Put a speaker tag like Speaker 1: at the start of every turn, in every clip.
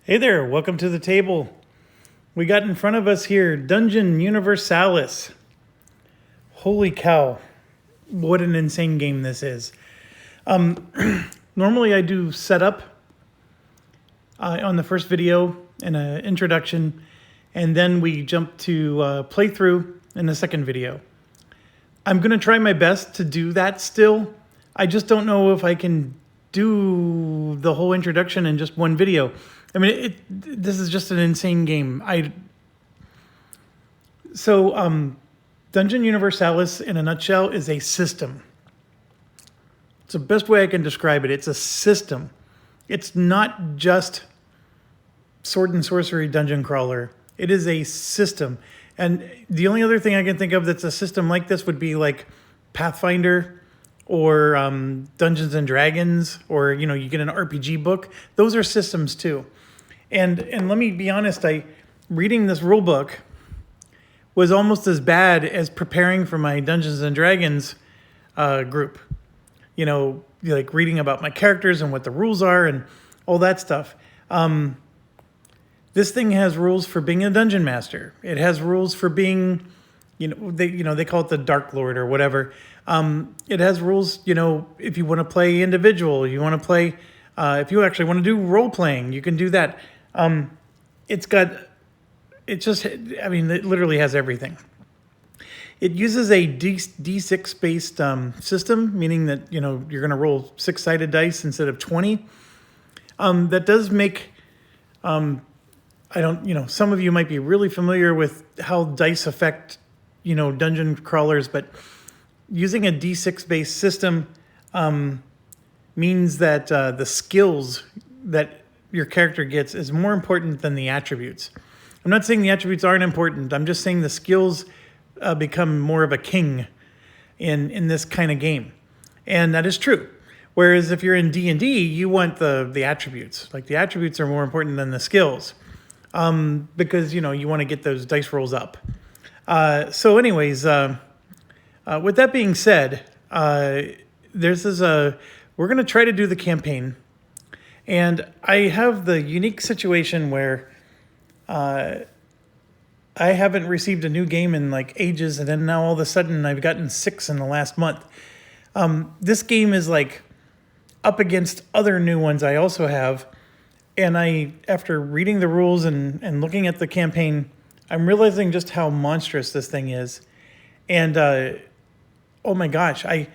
Speaker 1: Hey there, welcome to the table. We got in front of us here Dungeon Universalis. Holy cow, what an insane game this is. Normally I do setup on the first video and an introduction, and then we jump to playthrough in the second video. I'm going to try my best to do that still. I just don't know if I can do the whole introduction in just one video. I mean, this is just an insane game. Dungeon Universalis, in a nutshell, is a system. It's the best way I can describe it. It's a system. It's not just sword and sorcery dungeon crawler. It is a system. And the only other thing I can think of that's a system like this would be like Pathfinder or Dungeons and Dragons, or you get an RPG book. Those are systems too. And let me be honest, reading this rule book was almost as bad as preparing for my Dungeons and Dragons group. Like reading about my characters and what the rules are and all that stuff. This thing has rules for being a dungeon master. It has rules for being, they call it the Dark Lord or whatever. It has rules, if you want to play individual, you want to play, if you actually want to do role playing, you can do that. It literally has everything. It uses a D6 based system, meaning that, you're going to roll 6-sided dice instead of 20. That does make, some of you might be really familiar with how dice affect, dungeon crawlers, but using a D6 based system means that the skills that your character gets is more important than the attributes. I'm not saying the attributes aren't important. I'm just saying the skills become more of a king in this kind of game. And that is true. Whereas if you're in D&D, you want the attributes. Like the attributes are more important than the skills. Because, you want to get those dice rolls up. With that being said, we're going to try to do the campaign. And I have the unique situation where I haven't received a new game in like ages, and then now all of a sudden I've gotten 6 in the last month. This game is like up against other new ones I also have. And after reading the rules and looking at the campaign, I'm realizing just how monstrous this thing is. And oh my gosh, I'm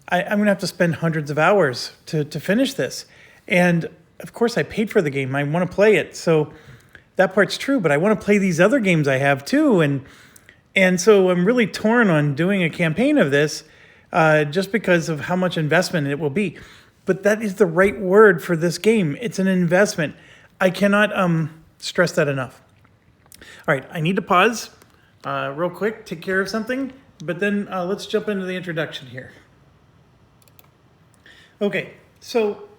Speaker 1: going to have to spend hundreds of hours to finish this. And of course I paid for the game. I want to play it. So that part's true, but I want to play these other games I have too. And so I'm really torn on doing a campaign of this just because of how much investment it will be. But that is the right word for this game. It's an investment. I cannot stress that enough. All right, I need to pause real quick, take care of something, but then let's jump into the introduction here. Okay, so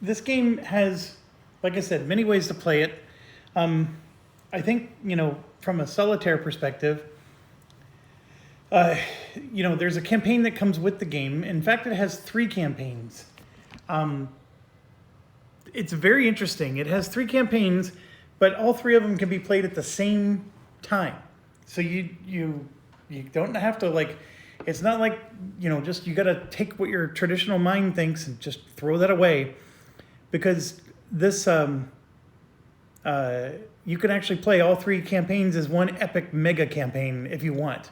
Speaker 1: this game has, like I said, many ways to play it. I think, from a solitaire perspective, there's a campaign that comes with the game. In fact, it has 3 campaigns. It's very interesting. It has 3 campaigns, but all 3 of them can be played at the same time. So you don't have to it's not like, just you got to take what your traditional mind thinks and just throw that away, because this you can actually play all 3 campaigns as one epic mega campaign if you want.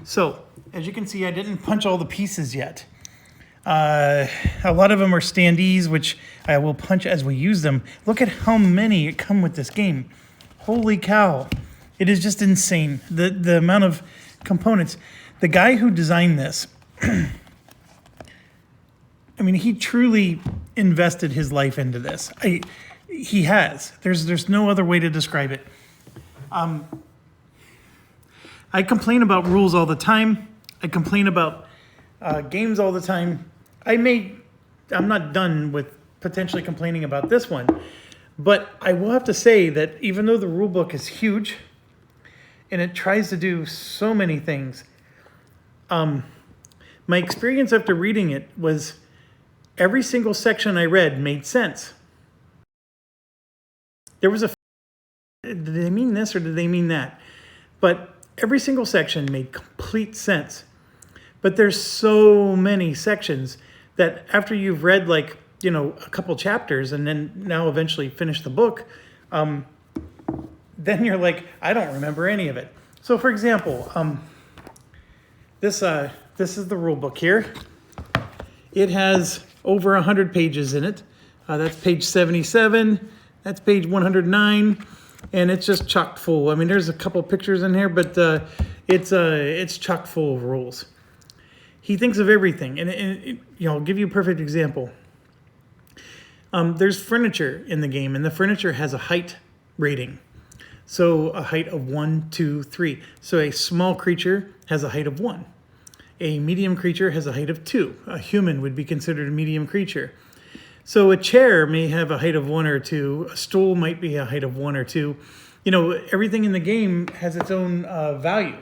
Speaker 1: So, as you can see, I didn't punch all the pieces yet. A lot of them are standees, which I will punch as we use them. Look at how many come with this game. Holy cow. It is just insane, the amount of components. The guy who designed this, he truly invested his life into this. He has. There's no other way to describe it. I complain about rules all the time. I complain about games all the time. I'm not done with potentially complaining about this one, but I will have to say that even though the rule book is huge and it tries to do so many things, my experience after reading it was every single section I read made sense. there was a, did they mean this or did they mean that? But every single section made complete sense. But there's so many sections that after you've read like, you know, a couple chapters and then now eventually finish the book, then you're like, I don't remember any of it. So for example, this is the rule book here. It has over 100 pages in it. That's page 77. That's page 109. And it's just chock full. I mean, there's a couple pictures in here, but it's chock full of rules. He thinks of everything. And you know, I'll give you a perfect example. There's furniture in the game, and the furniture has a height rating. So a height of 1, 2, 3. So a small creature has a height of 1. A medium creature has a height of 2. A human would be considered a medium creature. So a chair may have a height of 1 or 2. A stool might be a height of 1 or 2. You know, everything in the game has its own value.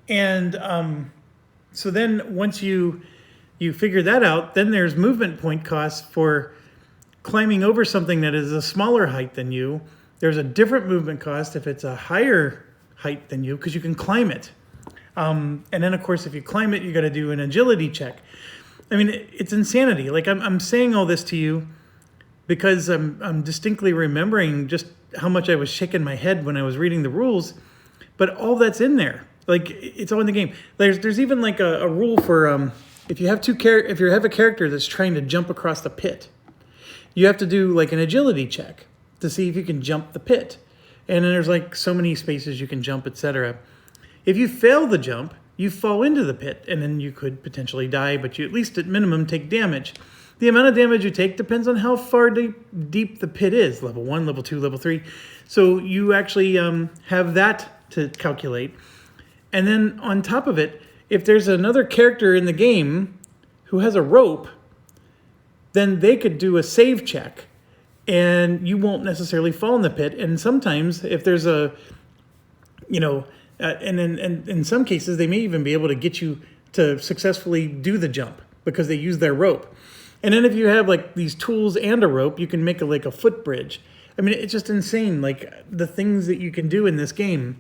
Speaker 1: And so then once you figure that out, then there's movement point costs for climbing over something that is a smaller height than you. There's a different movement cost if it's a higher height than you, because you can climb it. And then, of course, if you climb it, you got to do an agility check. I mean, it's insanity. Like, I'm saying all this to you because I'm distinctly remembering just how much I was shaking my head when I was reading the rules. But all that's in there. Like, it's all in the game. There's even like a rule for if you have if you have a character that's trying to jump across the pit, you have to do like an agility check to see if you can jump the pit. And then there's like so many spaces you can jump, etc. If you fail the jump, you fall into the pit, and then you could potentially die, but you at least at minimum take damage. The amount of damage you take depends on how far deep the pit is, level 1, level 2, level 3. So you actually have that to calculate. And then on top of it, if there's another character in the game who has a rope, then they could do a save check, and you won't necessarily fall in the pit. And sometimes if there's a, you know, and in some cases, they may even be able to get you to successfully do the jump because they use their rope. And then if you have like these tools and a rope, you can make like a footbridge. I mean, it's just insane, like the things that you can do in this game.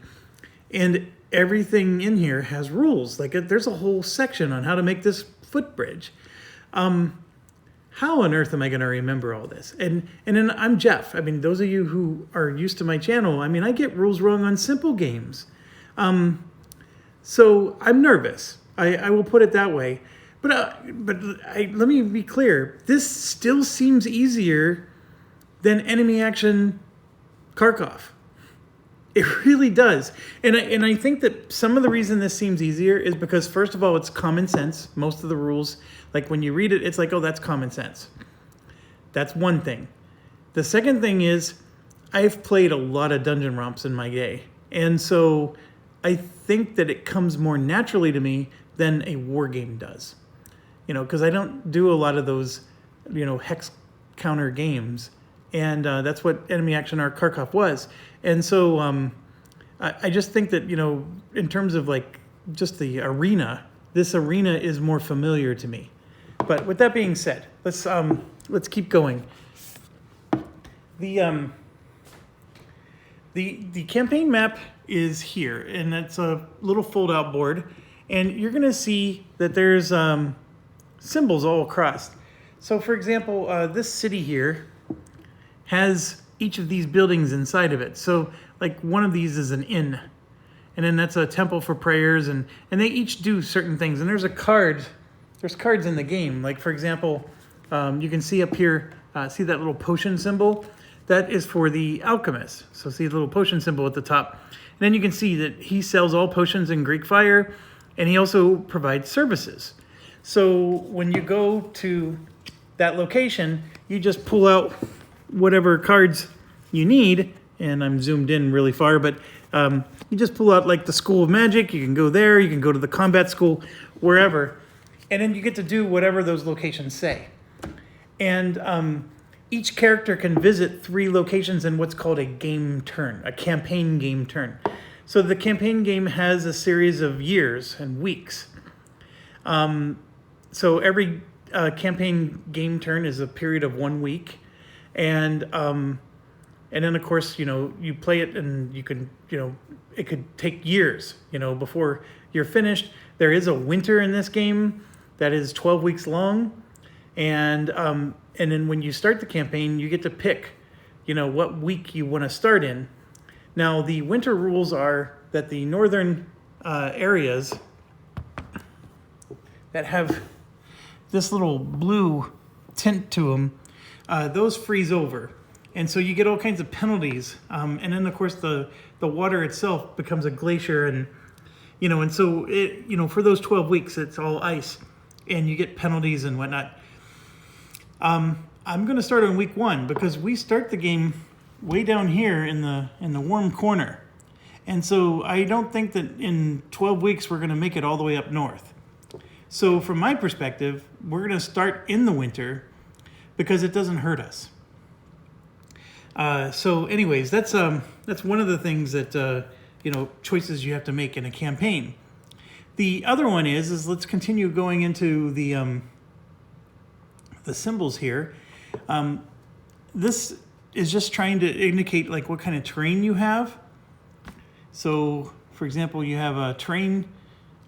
Speaker 1: And everything in here has rules. Like there's a whole section on how to make this footbridge. How on earth am I going to remember all this? And then I'm Jeff. I mean, those of you who are used to my channel, I mean, I get rules wrong on simple games. So I'm nervous. I will put it that way. But let me be clear. This still seems easier than enemy action Kharkov. It really does. And I think that some of the reason this seems easier is because, first of all, it's common sense. Most of the rules, like when you read it, it's like, oh, that's common sense. That's one thing. The second thing is I've played a lot of dungeon romps in my day. And so I think that it comes more naturally to me than a war game does. You know, because I don't do a lot of those, you know, hex counter games. And that's what enemy action art Kharkov was. And so I just think that, you know, in terms of like just the arena, this arena is more familiar to me. But with that being said, let's keep going. The campaign map is here, and it's a little fold-out board. And you're going to see that there's symbols all across. So, for example, this city here has each of these buildings inside of it. So like one of these is an inn, and then that's a temple for prayers, and they each do certain things. And there's cards in the game. Like for example, you can see up here, see that little potion symbol? That is for the alchemist. So see the little potion symbol at the top. And then you can see that he sells all potions in Greek fire, and he also provides services. So when you go to that location, you just pull out whatever cards you need, and I'm zoomed in really far, but you just pull out like the School of Magic. You can go there, you can go to the combat school, wherever, and then you get to do whatever those locations say. And each character can visit 3 locations in what's called a game turn, a campaign game turn. So the campaign game has a series of years and weeks. So every campaign game turn is a period of 1 week. And And then, of course, you play it and you can, it could take years, before you're finished. There is a winter in this game that is 12 weeks long. And then when you start the campaign, you get to pick, what week you want to start in. Now, the winter rules are that the northern areas that have this little blue tint to them, those freeze over. And so you get all kinds of penalties. And then, of course, the water itself becomes a glacier. And so, for those 12 weeks, it's all ice. And you get penalties and whatnot. I'm going to start on week 1 because we start the game way down here in the warm corner. And so I don't think that in 12 weeks we're going to make it all the way up north. So from my perspective, we're going to start in the winter because it doesn't hurt us. So anyways, that's one of the things that, choices you have to make in a campaign. The other one is let's continue going into the symbols here. This is just trying to indicate like what kind of terrain you have. So for example, you have terrain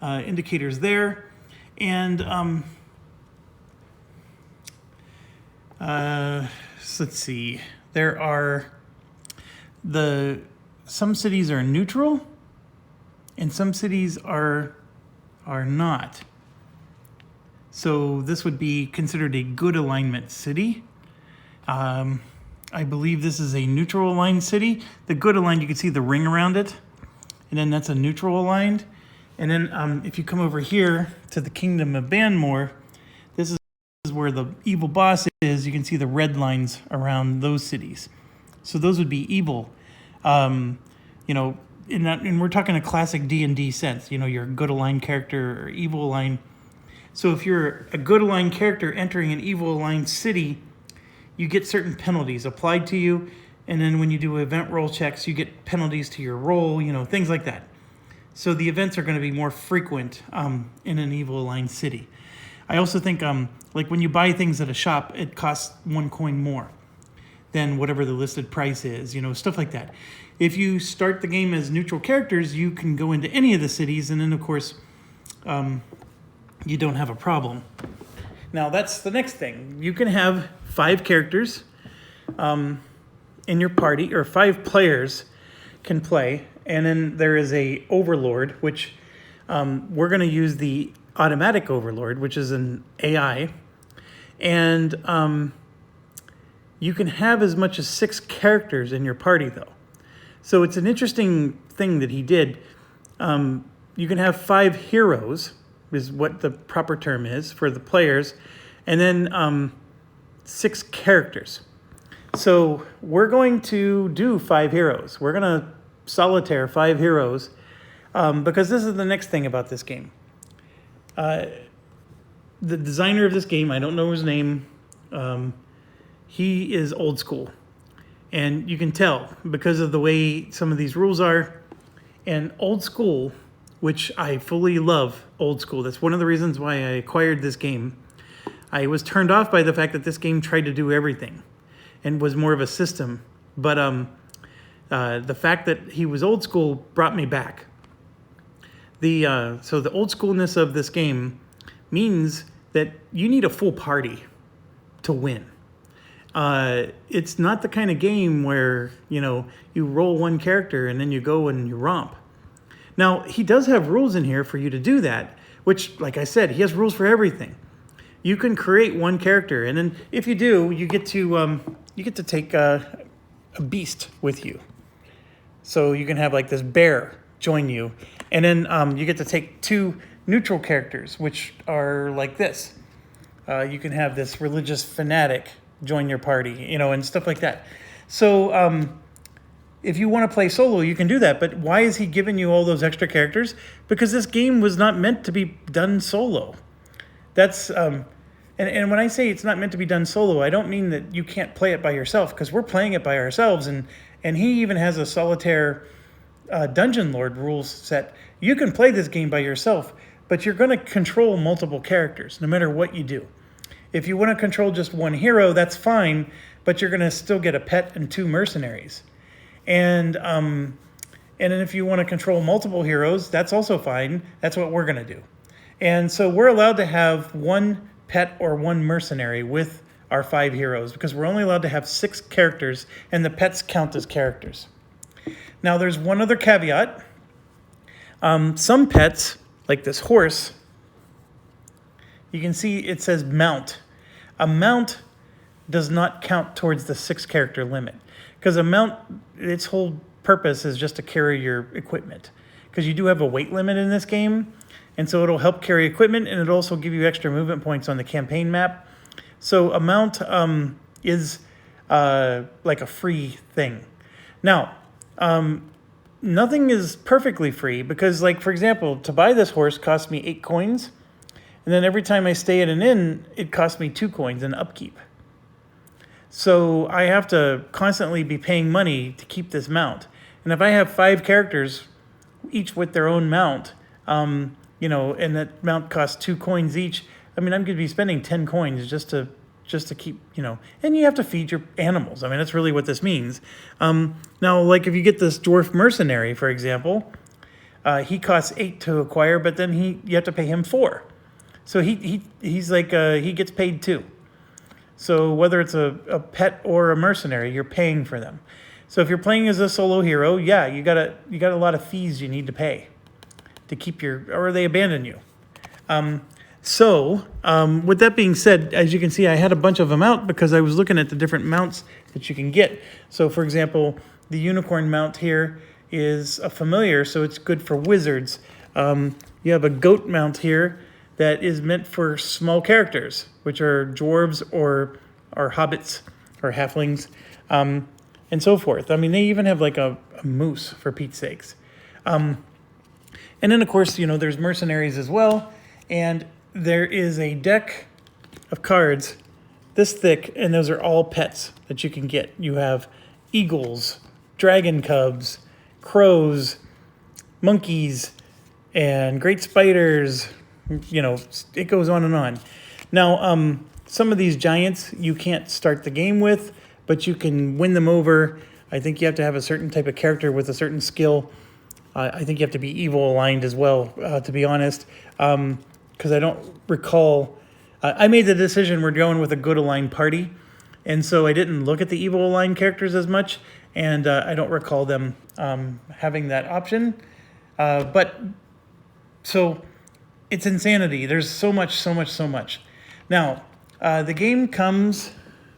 Speaker 1: indicators there. And let's see. There are some cities are neutral, and some cities are not. So this would be considered a good alignment city. I believe this is a neutral aligned city. The good aligned, you can see the ring around it, and then that's a neutral aligned. And then if you come over here to the Kingdom of Banmore, this is where the evil boss is. You can see the red lines around those cities. So those would be evil. And we're talking a classic D&D sense. You're a good aligned character or evil aligned. So if you're a good aligned character entering an evil aligned city, you get certain penalties applied to you. And then when you do event roll checks, you get penalties to your roll, things like that. So the events are going to be more frequent in an evil aligned city. I also think like when you buy things at a shop, it costs 1 coin more than whatever the listed price is, stuff like that. If you start the game as neutral characters, you can go into any of the cities, and then of course you don't have a problem. Now that's the next thing. You can have 5 characters in your party, or 5 players can play. And then there is a overlord, which we're going to use the automatic overlord, which is an AI. And you can have as much as 6 characters in your party, though. So it's an interesting thing that he did. You can have 5 heroes, is what the proper term is for the players, and then 6 characters. So we're going to do 5 heroes. We're going to solitaire 5 heroes because this is the next thing about this game. The designer of this game, I don't know his name, he is old school. And you can tell because of the way some of these rules are. And old school, which I fully love old school. That's one of the reasons why I acquired this game. I was turned off by the fact that this game tried to do everything and was more of a system. But the fact that he was old school brought me back. So the old schoolness of this game means that you need a full party to win. It's not the kind of game where, you roll one character and then you go and you romp. Now, he does have rules in here for you to do that, which, like I said, he has rules for everything. You can create one character, and then if you do, you get to take a beast with you. So you can have like this bear join you, and then you get to take 2 neutral characters, which are like this. You can have this religious fanatic join your party, and stuff like that. So if you want to play solo, you can do that. But why is he giving you all those extra characters? Because this game was not meant to be done solo. That's and when I say it's not meant to be done solo, I don't mean that you can't play it by yourself, because we're playing it by ourselves, and he even has a solitaire Dungeon Lord rules set. You can play this game by yourself, but you're going to control multiple characters no matter what you do. If you want to control just one hero, that's fine, but you're going to still get a pet and 2 mercenaries. And then if you want to control multiple heroes, that's also fine. That's what we're going to do. And so we're allowed to have 1 pet or 1 mercenary with our 5 heroes because we're only allowed to have 6 characters, and the pets count as characters. Now, there's one other caveat. Some pets, like this horse, you can see it says mount. A mount does not count towards the 6-character limit because a mount, its whole purpose is just to carry your equipment, because you do have a weight limit in this game, and so it'll help carry equipment, and it'll also give you extra movement points on the campaign map. So a mount is like a free thing. Now, nothing is perfectly free because, like, for example, to buy this horse cost me 8 coins, and then every time I stay at an inn, it costs me 2 coins in upkeep. So I have to constantly be paying money to keep this mount. And if I have 5 characters, each with their own mount, and that mount costs 2 coins each, I mean, I'm going to be spending 10 coins just to keep, and you have to feed your animals. I mean, that's really what this means. Now, like if you get this dwarf mercenary, for example, he costs 8 to acquire, but then you have to pay him 4. So he's like, he gets paid 2. So whether it's a pet or a mercenary, you're paying for them. So if you're playing as a solo hero, yeah, you got a lot of fees you need to pay to keep or they abandon you. So with that being said, as you can see, I had a bunch of them out because I was looking at the different mounts that you can get. So for example, the unicorn mount here is a familiar, so it's good for wizards. You have a goat mount here that is meant for small characters, which are dwarves or hobbits or halflings, and so forth. I mean, they even have like a moose, for Pete's sakes. And then, of course, there's mercenaries as well. And there is a deck of cards this thick, and those are all pets that you can get. You have eagles, dragon cubs, crows, monkeys, and great spiders. It goes on and on. Now, some of these giants you can't start the game with, but you can win them over. I think you have to have a certain type of character with a certain skill. I think you have to be evil aligned as well, to be honest, because I don't recall. I made the decision we're going with a good aligned party, and so I didn't look at the evil aligned characters as much, and I don't recall them having that option. So it's insanity. There's so much. Now, the game comes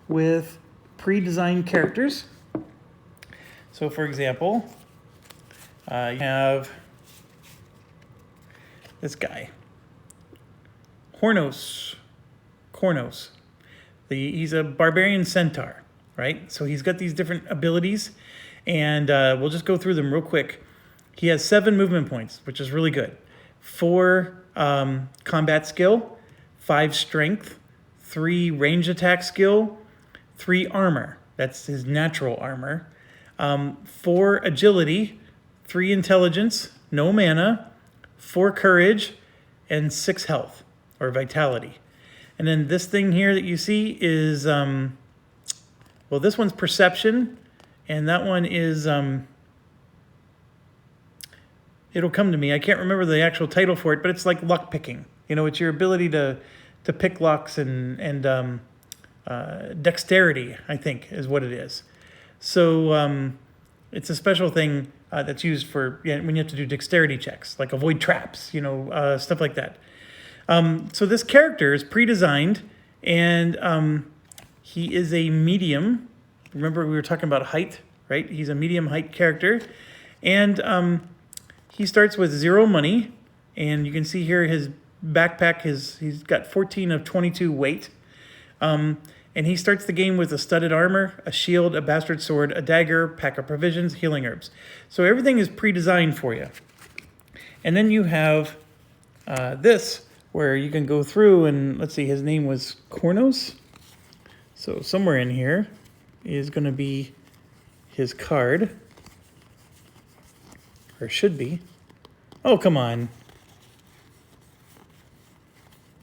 Speaker 1: with pre-designed characters. So, for example, you have this guy, Kornos. He's a barbarian centaur, right? So he's got these different abilities, and we'll just go through them real quick. He has 7 movement points, which is really good. 4 combat skill, 5 strength, 3 range attack skill, 3 armor. That's his natural armor. 4 agility, 3 intelligence, no mana, 4 courage, and 6 health or vitality. And then this thing here that you see is, this one's perception, and that one is, it'll come to me. I can't remember the actual title for it, but it's like luck picking. It's your ability to pick locks and dexterity, I think, is what it is. So it's a special thing that's used for when you have to do dexterity checks, like avoid traps, stuff like that. So this character is pre-designed, and he is a medium. Remember, we were talking about height, right? He's a medium height character, and he starts with 0 money, and you can see here his backpack. He's got 14 of 22 weight. And he starts the game with a studded armor, a shield, a bastard sword, a dagger, pack of provisions, healing herbs. So everything is pre-designed for you. And then you have this, where you can go through and, let's see, his name was Kornos. So somewhere in here is going to be his card. Or should be. Oh, come on.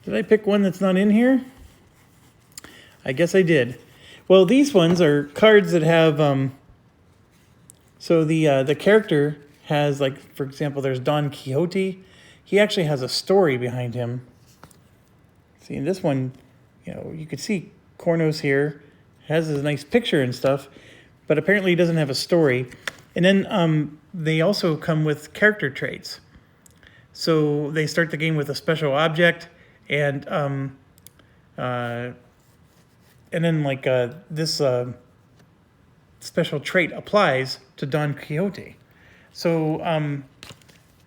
Speaker 1: Did I pick one that's not in here? I guess I did. Well, these ones are cards that have, so the character has, like, for example, there's Don Quixote. He actually has a story behind him. See, in this one, you know, you could see Kornos here has a nice picture and stuff, but apparently he doesn't have a story. And then they also come with character traits. So they start the game with a special object, and then like this special trait applies to Don Quixote. So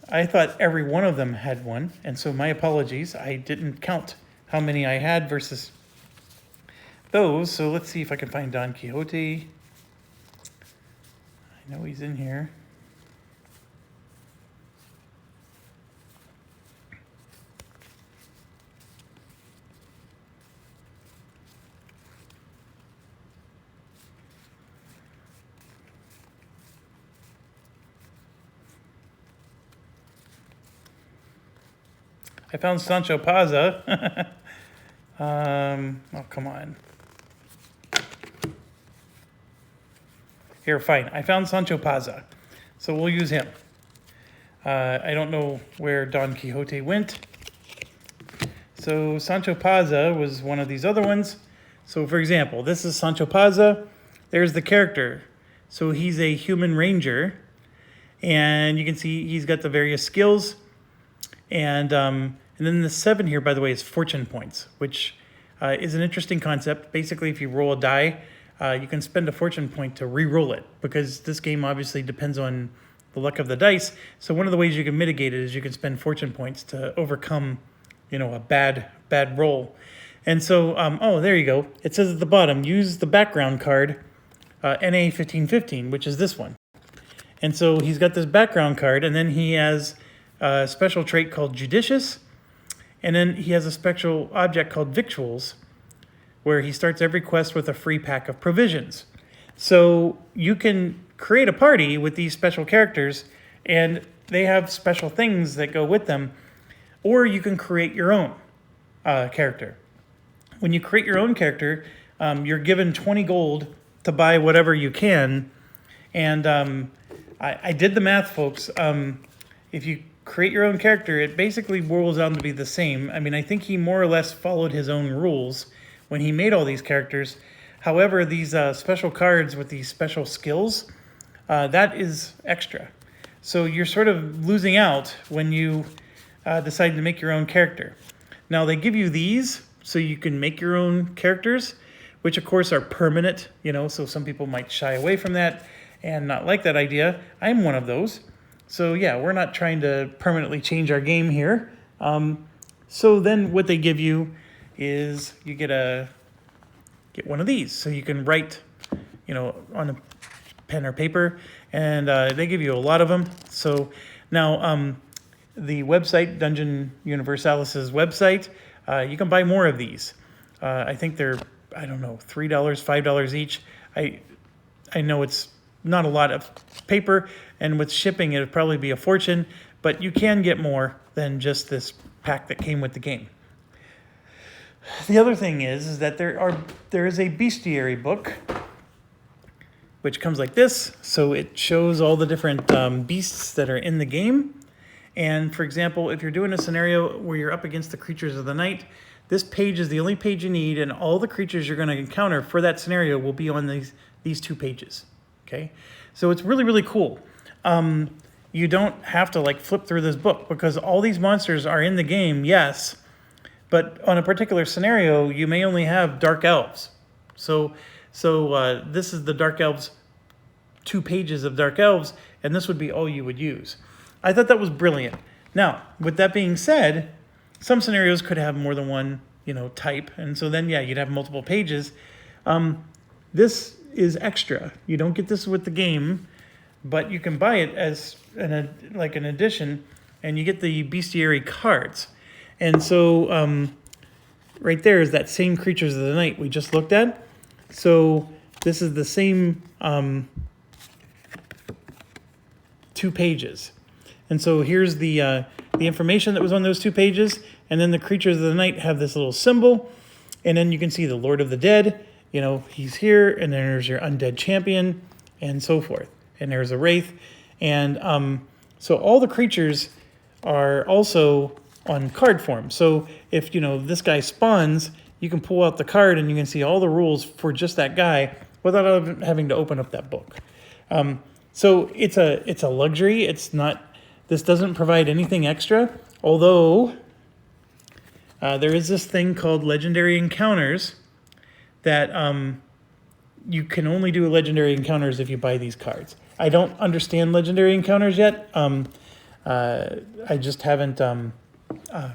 Speaker 1: I thought every one of them had one, and so my apologies. I didn't count how many I had versus those. So let's see if I can find Don Quixote. I know he's in here. I found Sancho Panza. Oh, come on. Here, fine. I found Sancho Panza. So we'll use him. I don't know where Don Quixote went. So Sancho Panza was one of these other ones. So for example, this is Sancho Panza. There's the character. So he's a human ranger. And you can see he's got the various skills. And then the 7 here, by the way, is fortune points, which is an interesting concept. Basically, if you roll a die, you can spend a fortune point to re-roll it, because this game obviously depends on the luck of the dice. So one of the ways you can mitigate it is you can spend fortune points to overcome, you know, a bad roll. And so, oh, there you go. It says at the bottom, use the background card, NA 1515, which is this one. And so he's got this background card, and then he has a special trait called Judicious, and then he has a special object called Victuals, where he starts every quest with a free pack of provisions. So you can create a party with these special characters, and they have special things that go with them, or you can create your own character. When you create your own character, you're given 20 gold to buy whatever you can, and I did the math, folks. If you create your own character, it basically boils down to be the same. I mean, I think he more or less followed his own rules when he made all these characters. However, these special cards with these special skills, that is extra. So you're sort of losing out when you decide to make your own character. Now, they give you these so you can make your own characters, which of course are permanent, you know, so some people might shy away from that and not like that idea. I'm one of those. So yeah, we're not trying to permanently change our game here. So then what they give you is you get one of these. So you can write, you know, on a pen or paper, and they give you a lot of them. So now the website, Dungeon Universalis's website, you can buy more of these. I think they're, I don't know, $3, $5 each. I know it's not a lot of paper, and with shipping it would probably be a fortune, but you can get more than just this pack that came with the game. The other thing is that there is a bestiary book, which comes like this. So it shows all the different beasts that are in the game. And for example, if you're doing a scenario where you're up against the creatures of the night, this page is the only page you need, and all the creatures you're going to encounter for that scenario will be on these 2 pages. Okay, so it's really, really cool. You don't have to like flip through this book, because all these monsters are in the game, yes, but on a particular scenario, you may only have Dark Elves. So this is the Dark Elves, 2 pages of Dark Elves, and this would be all you would use. I thought that was brilliant. Now, with that being said, some scenarios could have more than one, you know, type, and so then, yeah, you'd have multiple pages. This is extra. You don't get this with the game, but you can buy it as an addition, and you get the Bestiary Cards. And so right there is that same Creatures of the Night we just looked at. So this is the same 2 pages. And so here's the information that was on those 2 pages, and then the Creatures of the Night have this little symbol, and then you can see the Lord of the Dead, you know, he's here, and then there's your undead champion, and so forth. And there's a wraith, and so all the creatures are also on card form. So if, you know, this guy spawns, you can pull out the card and you can see all the rules for just that guy without having to open up that book. So it's a luxury. It's not. This doesn't provide anything extra, although there is this thing called Legendary Encounters that you can only do Legendary Encounters if you buy these cards. I don't understand Legendary Encounters yet. I just haven't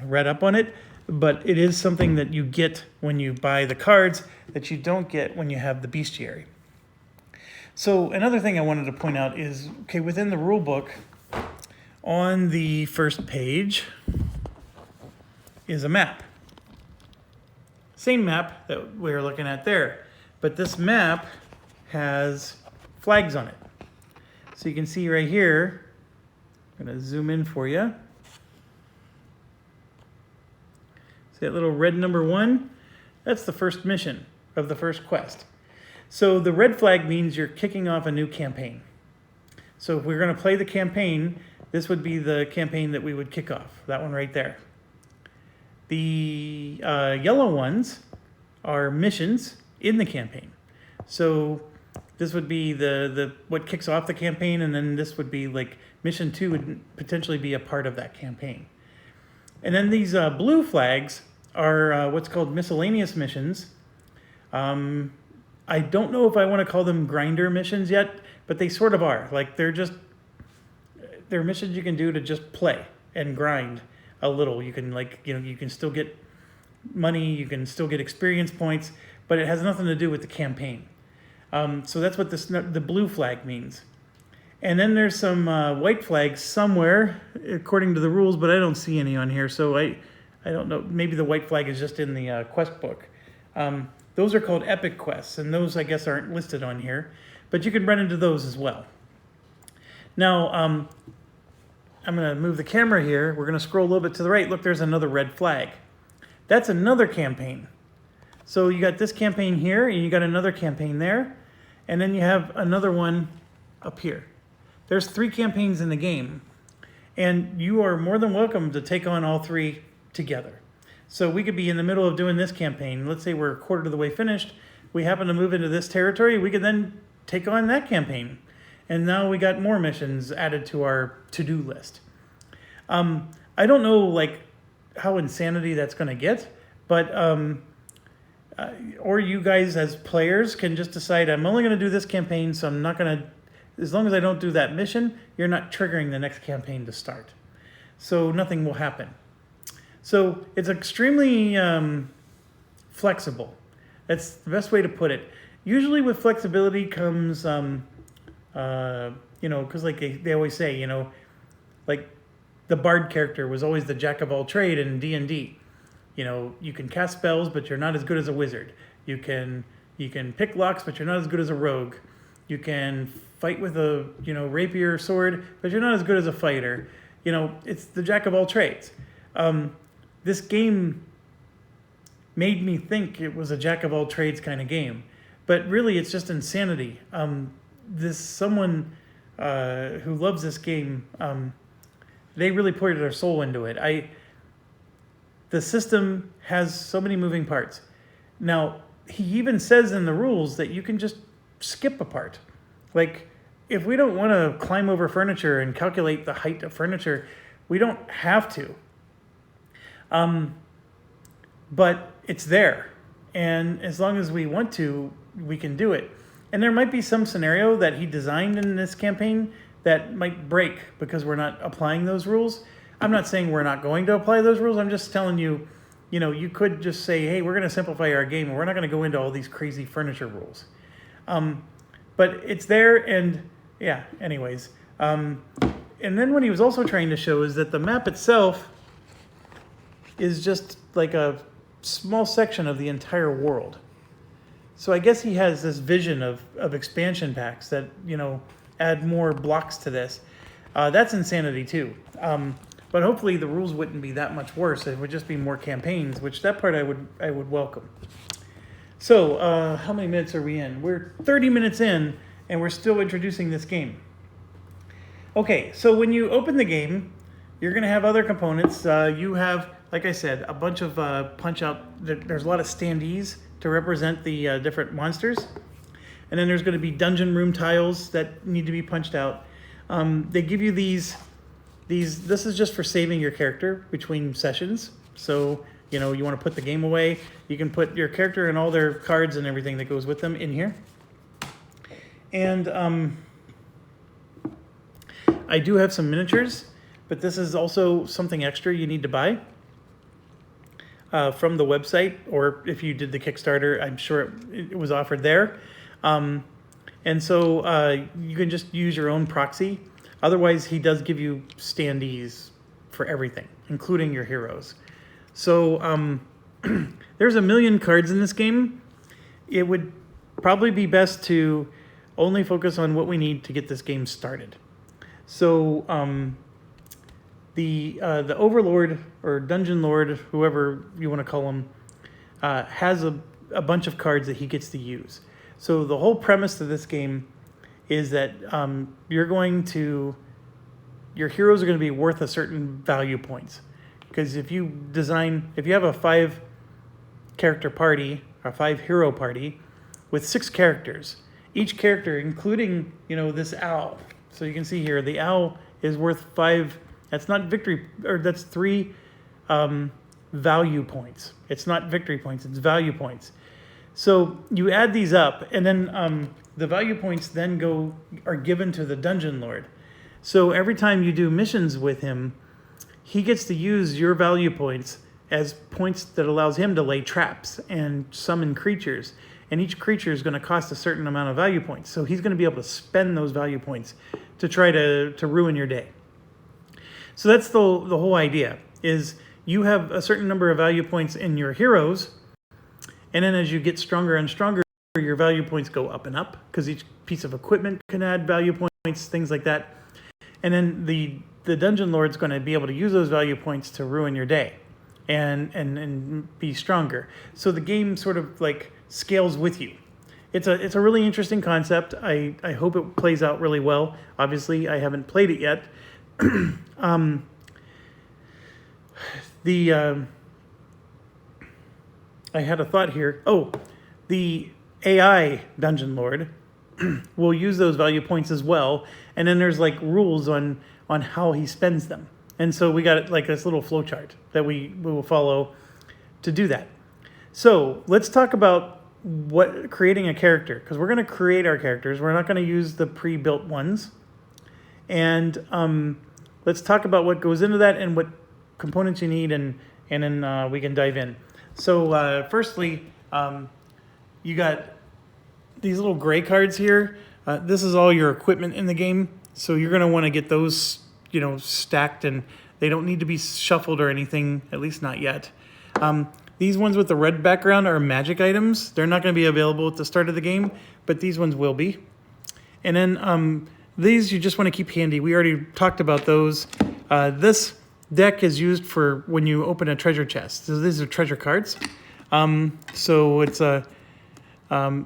Speaker 1: read up on it, but it is something that you get when you buy the cards that you don't get when you have the Bestiary. So another thing I wanted to point out is, okay, within the rule book, on the first page is a map. Same map that we're looking at there, but this map has flags on it. So you can see right here, I'm going to zoom in for you. See that little red number 1? That's the first mission of the first quest. So the red flag means you're kicking off a new campaign. So if we're going to play the campaign, this would be the campaign that we would kick off. That one right there. The yellow ones are missions in the campaign. So this would be the what kicks off the campaign, and then this would be like mission 2 would potentially be a part of that campaign. And then these blue flags are what's called Miscellaneous Missions. I don't know if I want to call them grinder missions yet, but they sort of are. Like they're missions you can do to just play and grind a little. You can, like, you know, you can still get money, you can still get experience points, but it has nothing to do with the campaign. So that's what the blue flag means. And then there's some white flags somewhere according to the rules, but I don't see any on here, so I don't know. Maybe the white flag is just in the quest book. Those are called epic quests, and those, I guess, aren't listed on here, but you can run into those as well. Now, I'm going to move the camera here. We're going to scroll a little bit to the right. Look, there's another red flag. That's another campaign. So you got this campaign here, and you got another campaign there, and then you have another one up here. There's 3 campaigns in the game, and you are more than welcome to take on all 3 together. So we could be in the middle of doing this campaign. Let's say we're a quarter of the way finished. We happen to move into this territory. We could then take on that campaign. And now we got more missions added to our to-do list. I don't know, like, how insanity that's going to get, but or you guys as players can just decide, I'm only going to do this campaign, so I'm not going to, as long as I don't do that mission, you're not triggering the next campaign to start. So nothing will happen. So it's extremely flexible. That's the best way to put it. Usually with flexibility comes, you know, because like they always say, you know, like the bard character was always the jack of all trade in D&D. You know, you can cast spells, but you're not as good as a wizard. You can pick locks, but you're not as good as a rogue. You can fight with a, you know, rapier sword, but you're not as good as a fighter. You know, it's the jack of all trades. This game made me think it was a jack of all trades kind of game, but really it's just insanity. Someone who loves this game, they really poured their soul into it. The system has so many moving parts. Now, he even says in the rules that you can just skip a part. Like, if we don't want to climb over furniture and calculate the height of furniture, we don't have to. But it's there. And as long as we want to, we can do it. And there might be some scenario that he designed in this campaign that might break because we're not applying those rules. I'm not saying we're not going to apply those rules. I'm just telling you, you know, you could just say, hey, we're going to simplify our game and we're not going to go into all these crazy furniture rules. But it's there, and yeah, anyways. And then what he was also trying to show is that the map itself is just like a small section of the entire world. So I guess he has this vision of expansion packs that, you know, add more blocks to this. That's insanity too. But hopefully the rules wouldn't be that much worse. It would just be more campaigns, which that part I would welcome. So, how many minutes are we in? We're 30 minutes in, and we're still introducing this game. Okay, so when you open the game, you're going to have other components. You have, like I said, a bunch of punch-out. There's a lot of standees to represent the different monsters. And then there's going to be dungeon room tiles that need to be punched out. They give you these. This is just for saving your character between sessions. So, you know, you want to put the game away. You can put your character and all their cards and everything that goes with them in here. And I do have some miniatures, but this is also something extra you need to buy from the website, or if you did the Kickstarter, I'm sure it was offered there. And so you can just use your own proxy. Otherwise, he does give you standees for everything, including your heroes. So there's a million cards in this game. It would probably be best to only focus on what we need to get this game started. So the Overlord or Dungeon Lord, whoever you want to call him, has a bunch of cards that he gets to use. So the whole premise of this game is that your heroes are going to be worth a certain value points. Because if you have a 5-character party, or 5-hero party, with 6 characters, each character, including, you know, this owl. So you can see here, the owl is worth 5. That's not victory, or that's 3 value points. It's not victory points, it's value points. So you add these up, and then the value points then are given to the Dungeon Lord. So every time you do missions with him, he gets to use your value points as points that allows him to lay traps and summon creatures. And each creature is going to cost a certain amount of value points. So he's going to be able to spend those value points to try to ruin your day. So that's the whole idea, is you have a certain number of value points in your heroes, and then as you get stronger and stronger, your value points go up and up, because each piece of equipment can add value points, things like that. And then the Dungeon Lord's going to be able to use those value points to ruin your day and be stronger. So the game sort of like scales with you. It's a really interesting concept. I hope it plays out really well. Obviously, I haven't played it yet. I had a thought here. Oh, the AI Dungeon Lord will use those value points as well. And then there's like rules on how he spends them. And so we got like this little flow chart that we will follow to do that. So let's talk about creating a character, because we're going to create our characters. We're not going to use the pre-built ones. And let's talk about what goes into that and what components you need, and then we can dive in. So firstly, you got these little gray cards here. This is all your equipment in the game. So you're going to want to get those, you know, stacked, and they don't need to be shuffled or anything, at least not yet. These ones with the red background are magic items. They're not going to be available at the start of the game, but these ones will be. And then these you just want to keep handy. We already talked about those. This deck is used for when you open a treasure chest. So these are treasure cards. So it's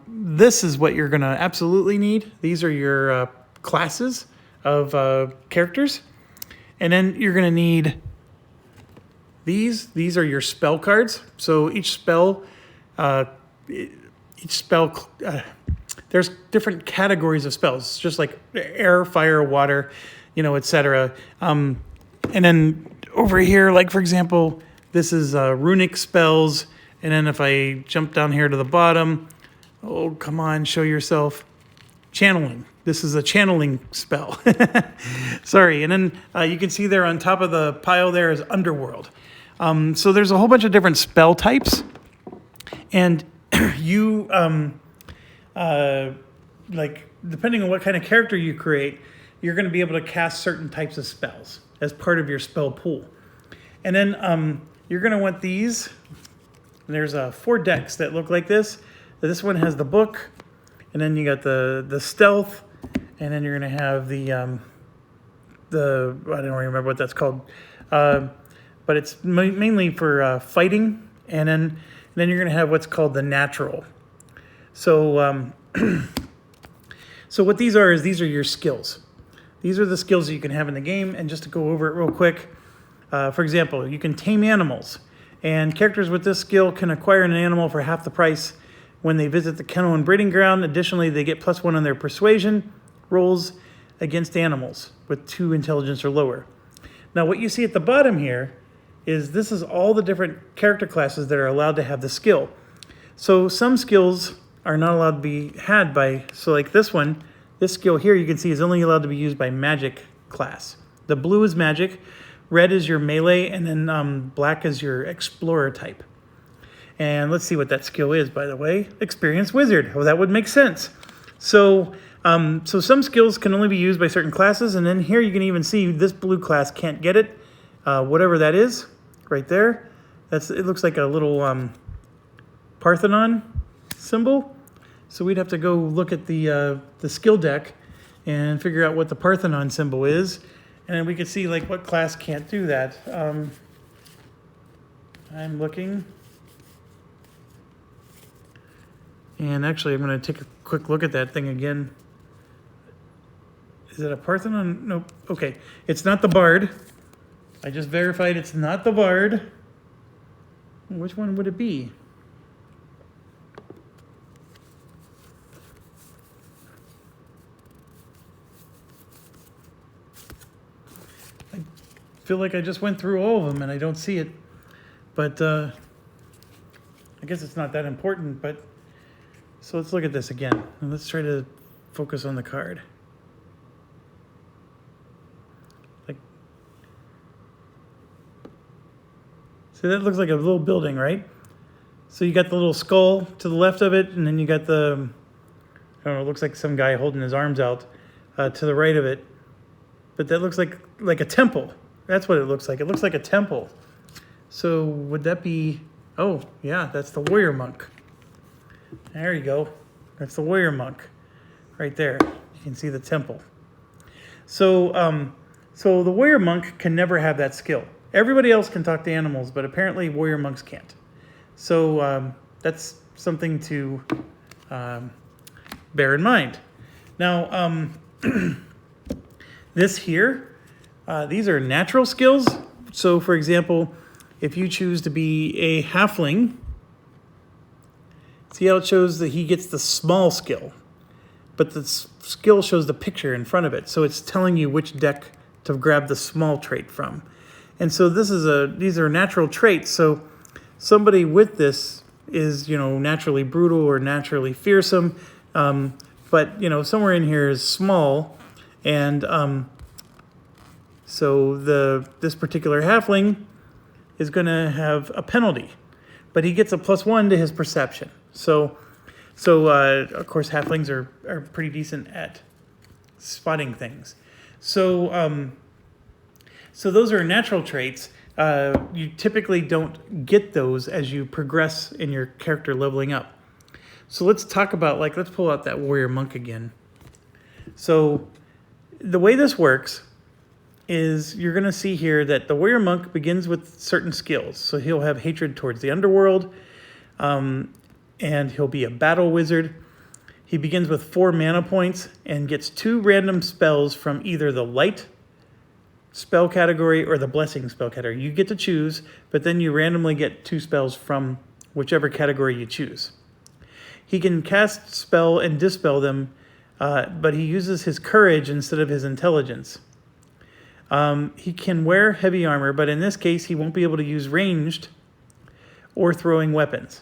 Speaker 1: this is what you're going to absolutely need. These are your classes of characters. And then you're going to need these. These are your spell cards. So each spell, there's different categories of spells, just like air, fire, water, you know, etc. And then over here, like for example, this is Runic Spells. And then if I jump down here to the bottom, oh, come on, show yourself. Channeling. This is a channeling spell. Sorry. And then you can see there on top of the pile there is Underworld. So there's a whole bunch of different spell types. And you, like, depending on what kind of character you create, you're going to be able to cast certain types of spells as part of your spell pool. And then you're going to want these. There's 4 decks that look like this. This one has the book, and then you got the stealth, and then you're going to have the I don't remember what that's called, but it's mainly for fighting, and then you're going to have what's called the natural. So, so what these are is these are your skills. These are the skills that you can have in the game. And just to go over it real quick, for example, you can tame animals. And characters with this skill can acquire an animal for half the price when they visit the kennel and breeding ground. Additionally, they get +1 on their persuasion rolls against animals with 2 intelligence or lower. Now, what you see at the bottom here is this is all the different character classes that are allowed to have the skill. So some skills are not allowed to be had by, so like this one, this skill here you can see is only allowed to be used by magic class. The blue is magic, red is your melee, and then black is your explorer type. And let's see what that skill is, by the way. Experienced wizard. Well, that would make sense. So, so some skills can only be used by certain classes, and then here you can even see this blue class can't get it. Whatever that is, right there. It looks like a little Parthenon symbol. So we'd have to go look at the skill deck and figure out what the Parthenon symbol is, and then we could see like what class can't do that. I'm looking. And actually, I'm going to take a quick look at that thing again. Is it a Parthenon? Nope. Okay. It's not the Bard. I just verified it's not the Bard. Which one would it be? I feel like I just went through all of them and I don't see it. But I guess it's not that important, but so let's look at this again, and let's try to focus on the card. Like, see, that looks like a little building, right? So you got the little skull to the left of it, and then you got the, I don't know, it looks like some guy holding his arms out to the right of it. But that looks like a temple. That's what it looks like. It looks like a temple. So would that be, oh, yeah, that's the warrior monk. There you go. That's the warrior monk right there. You can see the temple. So, so the warrior monk can never have that skill. Everybody else can talk to animals, but apparently warrior monks can't. So that's something to bear in mind. Now, this here, these are natural skills. So, for example, if you choose to be a halfling, see how it shows that he gets the small skill, but the skill shows the picture in front of it. So it's telling you which deck to grab the small trait from. And so these are natural traits. So somebody with this is, naturally brutal or naturally fearsome. But, somewhere in here is small. And so this particular halfling is going to have a penalty, but he gets a +1 to his perception. So of course, halflings are pretty decent at spotting things. So those are natural traits. You typically don't get those as you progress in your character leveling up. So let's talk about, let's pull out that warrior monk again. So the way this works is you're going to see here that the warrior monk begins with certain skills. So he'll have hatred towards the underworld. And he'll be a battle wizard. He begins with 4 mana points and gets 2 random spells from either the light spell category or the blessing spell category. You get to choose, but then you randomly get 2 spells from whichever category you choose. He can cast spell and dispel them, but he uses his courage instead of his intelligence. He can wear heavy armor, but in this case, he won't be able to use ranged or throwing weapons.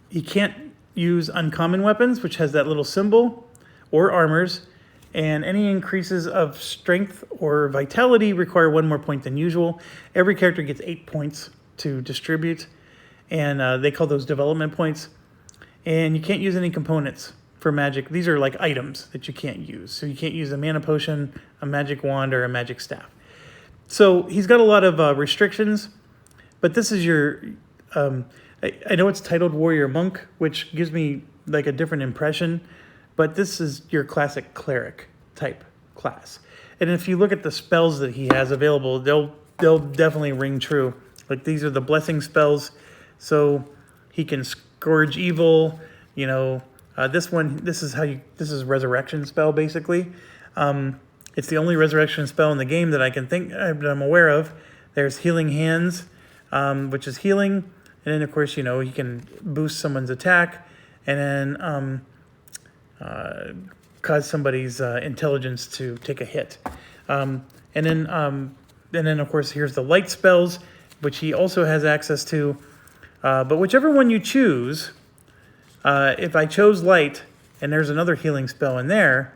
Speaker 1: He can't use uncommon weapons, which has that little symbol, or armors, and any increases of strength or vitality require 1 more point than usual. Every character gets 8 points to distribute, and they call those development points. And you can't use any components for magic. These are like items that you can't use. So you can't use a mana potion, a magic wand, or a magic staff. So he's got a lot of restrictions, but this is your... I know it's titled Warrior Monk, which gives me like a different impression, but this is your classic cleric type class. And if you look at the spells that he has available, they'll definitely ring true. Like these are the blessing spells. So He can scourge evil. You know, this is resurrection spell basically. It's the only resurrection spell in the game that I can think that I'm aware of. There's Healing Hands, which is healing, and then of course, you know, he can boost someone's attack, and then cause somebody's intelligence to take a hit. And then of course, here's the light spells, which he also has access to. But whichever one you choose, if I chose light and there's another healing spell in there,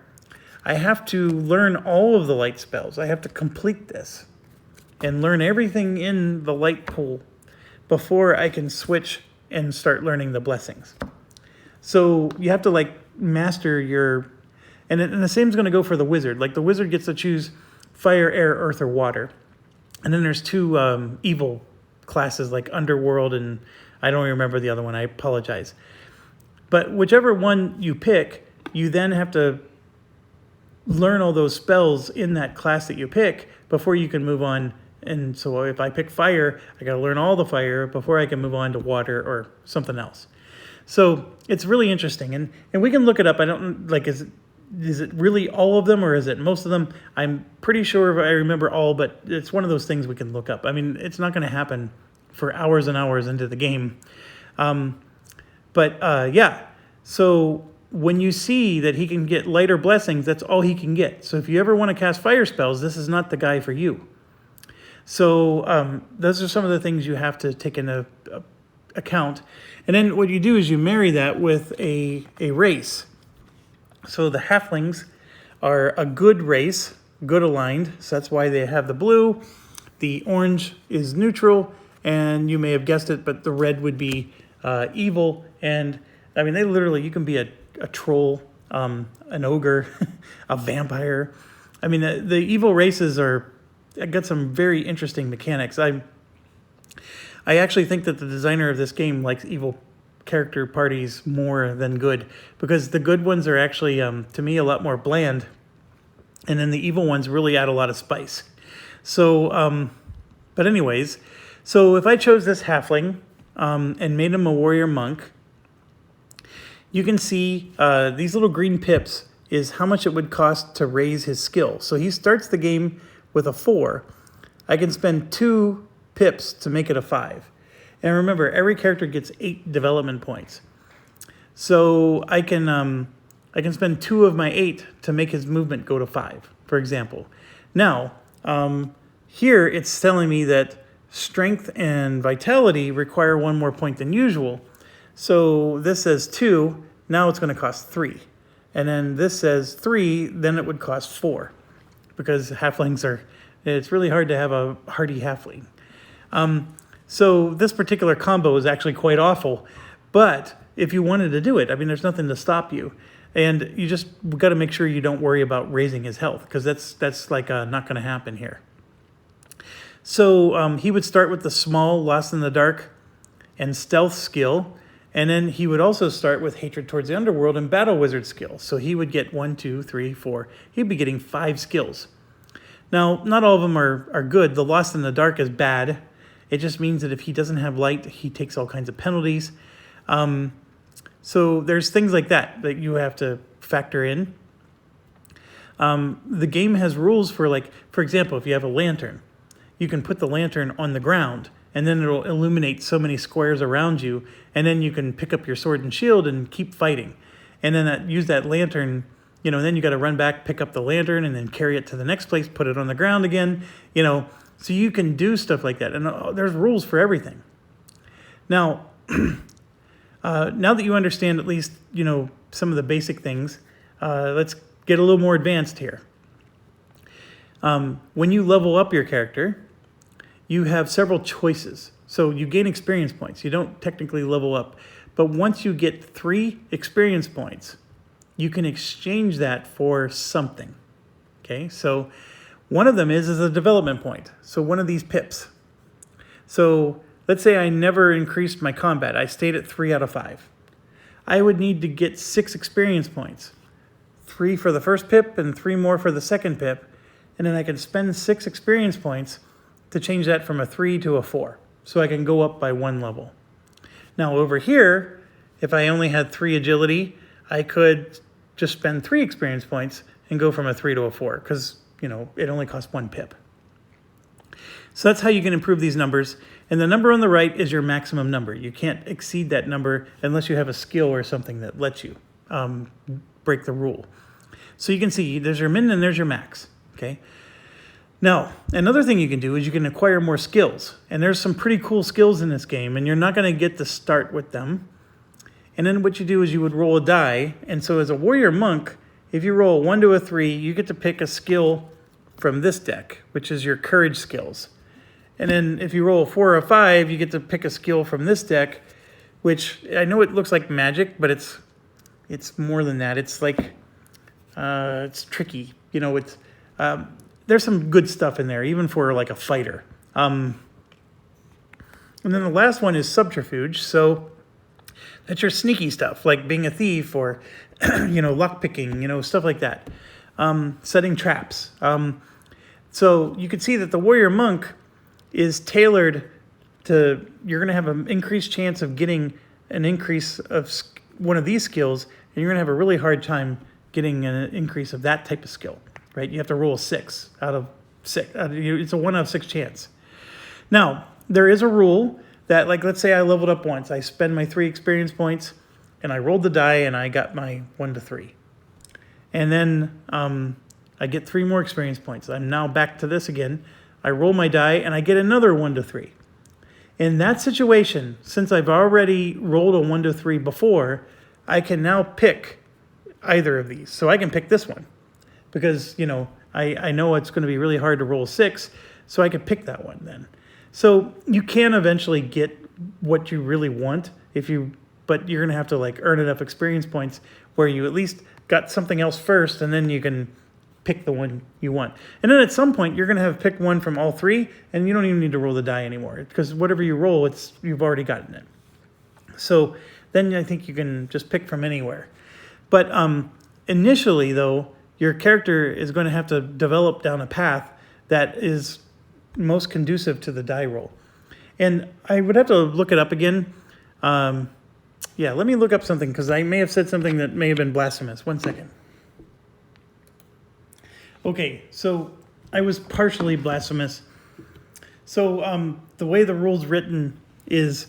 Speaker 1: I have to learn all of the light spells. I have to complete this and learn everything in the light pool before I can switch and start learning the blessings. So you have to like master your, and the same is going to go for the wizard. Like the wizard gets to choose fire, air, earth, or water. And then there's two evil classes like underworld, and I don't remember the other one. I apologize. But whichever one you pick, you then have to learn all those spells in that class that you pick before you can move on. And so if I pick fire, I got to learn all the fire before I can move on to water or something else. So it's really interesting, and we can look it up. I don't like, is it really all of them or is it most of them? I'm pretty sure I remember all, but it's one of those things we can look up. I mean, it's not going to happen for hours and hours into the game. Yeah, so when you see that he can get lighter blessings, that's all he can get. So if you ever want to cast fire spells, this is not the guy for you. So those are some of the things you have to take into account. And then what you do is you marry that with a race. So the halflings are a good race, good aligned. So that's why they have the blue. The orange is neutral. And you may have guessed it, but the red would be evil. And I mean, they literally, you can be a troll, an ogre, a vampire. I mean, the evil races got some very interesting mechanics. I actually think that the designer of this game likes evil character parties more than good, because the good ones are actually, to me, a lot more bland. And then the evil ones really add a lot of spice. So, but anyways, so if I chose this halfling and made him a warrior monk, you can see these little green pips is how much it would cost to raise his skill. So he starts the game with a 4. I can spend 2 pips to make it a 5. And remember, every character gets 8 development points. So I can spend 2 of my 8 to make his movement go to 5, for example. Now, here it's telling me that strength and vitality require 1 more point than usual. So this says 2, now it's going to cost 3. And then this says 3, then it would cost 4. Because halflings it's really hard to have a hardy halfling. So this particular combo is actually quite awful. But if you wanted to do it, I mean, there's nothing to stop you. And you just got to make sure you don't worry about raising his health, because that's like not going to happen here. So he would start with the small Lost in the Dark and stealth skill. And then he would also start with Hatred Towards the Underworld and Battle Wizard skill. So he would get 1, 2, 3, 4. He'd be getting 5 skills. Now, not all of them are good. The Lost in the Dark is bad. It just means that if he doesn't have light, he takes all kinds of penalties. So there's things like that you have to factor in. The game has rules for, like, for example, if you have a lantern, you can put the lantern on the ground, and then it'll illuminate so many squares around you, and then you can pick up your sword and shield and keep fighting. And then use that lantern, you know, then you got to run back, pick up the lantern, and then carry it to the next place, put it on the ground again, you know. So you can do stuff like that, and there's rules for everything. Now, now that you understand at least, you know, some of the basic things, let's get a little more advanced here. When you level up your character, you have several choices. So you gain experience points. You don't technically level up. But once you get 3 experience points, you can exchange that for something. Okay, so one of them is a development point. So one of these pips. So let's say I never increased my combat. I stayed at 3 out of 5. I would need to get 6 experience points. 3 for the first pip and 3 more for the second pip. And then I can spend 6 experience points to change that from a 3 to a 4. So I can go up by 1 level. Now over here, if I only had 3 agility, I could just spend 3 experience points and go from a 3 to a 4 because, you know, it only costs 1 pip. So that's how you can improve these numbers. And the number on the right is your maximum number. You can't exceed that number unless you have a skill or something that lets you break the rule. So you can see there's your min and there's your max, okay? Now, another thing you can do is you can acquire more skills. And there's some pretty cool skills in this game, and you're not going to get to start with them. And then what you do is you would roll a die. And so as a warrior monk, if you roll a 1 to a 3, you get to pick a skill from this deck, which is your courage skills. And then if you roll a 4 or a 5, you get to pick a skill from this deck, which I know it looks like magic, but it's more than that. It's like, it's tricky. You know, it's there's some good stuff in there, even for like a fighter. And then the last one is Subterfuge. So that's your sneaky stuff, like being a thief or, you know, lockpicking, you know, stuff like that. Setting traps. So you can see that the warrior monk is tailored to, you're going to have an increased chance of getting an increase of one of these skills, and you're going to have a really hard time getting an increase of that type of skill, right? You have to roll a 6 out of 6. It's a 1 out of 6 chance. Now, there is a rule that, like, let's say I leveled up once. I spend my 3 experience points, and I rolled the die, and I got my 1 to 3. And then I get 3 more experience points. I'm now back to this again. I roll my die, and I get another 1 to 3. In that situation, since I've already rolled a 1 to 3 before, I can now pick either of these. So I can pick this one because, you know, I know it's going to be really hard to roll 6, so I could pick that one then. So you can eventually get what you really want but you're going to have to like earn enough experience points where you at least got something else first, and then you can pick the one you want. And then at some point, you're going to have picked one from all 3, and you don't even need to roll the die anymore because whatever you roll, you've already gotten it. So then I think you can just pick from anywhere. But initially, though, your character is going to have to develop down a path that is most conducive to the die roll. And I would have to look it up again. Yeah, let me look up something because I may have said something that may have been blasphemous. 1 second. Okay, so I was partially blasphemous. So the way the rule's written is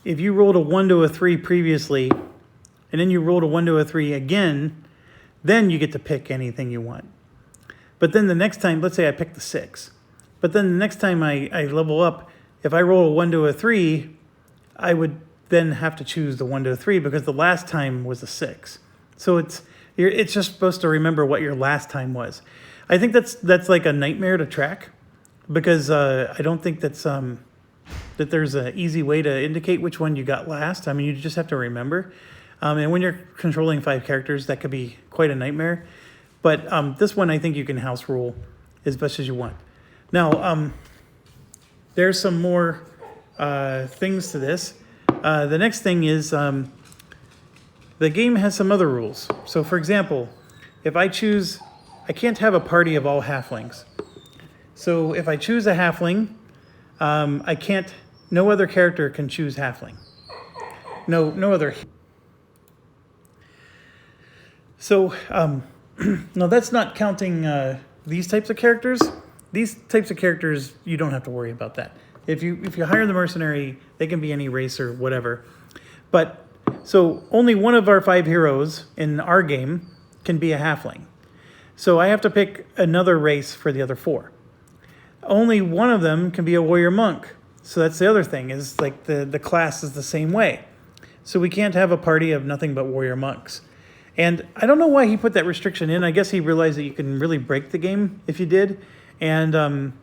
Speaker 1: if you rolled a 1 to a 3 previously, and then you rolled a 1 to a 3 again, then you get to pick anything you want. But then the next time, let's say I picked the 6. But then the next time I level up, if I roll a 1 to a 3, I would then have to choose the 1 to a 3 because the last time was a 6. So it's just supposed to remember what your last time was. I think that's like a nightmare to track because I don't think that there's an easy way to indicate which one you got last. I mean, you just have to remember. And when you're controlling 5 characters, that could be quite a nightmare. But this one, I think you can house rule as best as you want. Now, there's some more things to this. The next thing is the game has some other rules. So, for example, if I can't have a party of all halflings. So if I choose a halfling, no other character can choose halfling. No other. So, no, that's not counting these types of characters. These types of characters, you don't have to worry about that. If you hire the mercenary, they can be any race or whatever. But, so only one of our 5 heroes in our game can be a halfling. So I have to pick another race for the other 4. Only one of them can be a warrior monk. So that's the other thing, is like the class is the same way. So we can't have a party of nothing but warrior monks. And I don't know why he put that restriction in. I guess he realized that you can really break the game if you did. And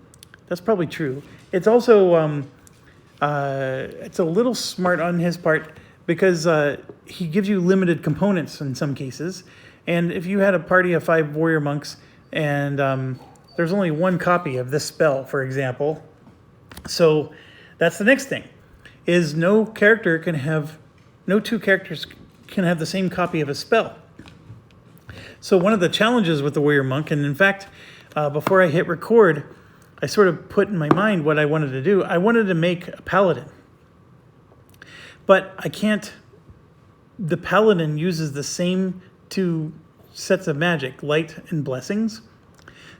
Speaker 1: that's probably true. It's also, it's a little smart on his part because he gives you limited components in some cases. And if you had a party of 5 warrior monks and there's only 1 copy of this spell, for example. So that's the next thing, is no 2 characters can have the same copy of a spell. So one of the challenges with the warrior monk, and in fact, before I hit record, I sort of put in my mind what I wanted to do. I wanted to make a paladin. But I can't... The Paladin uses the same two sets of magic, light and blessings.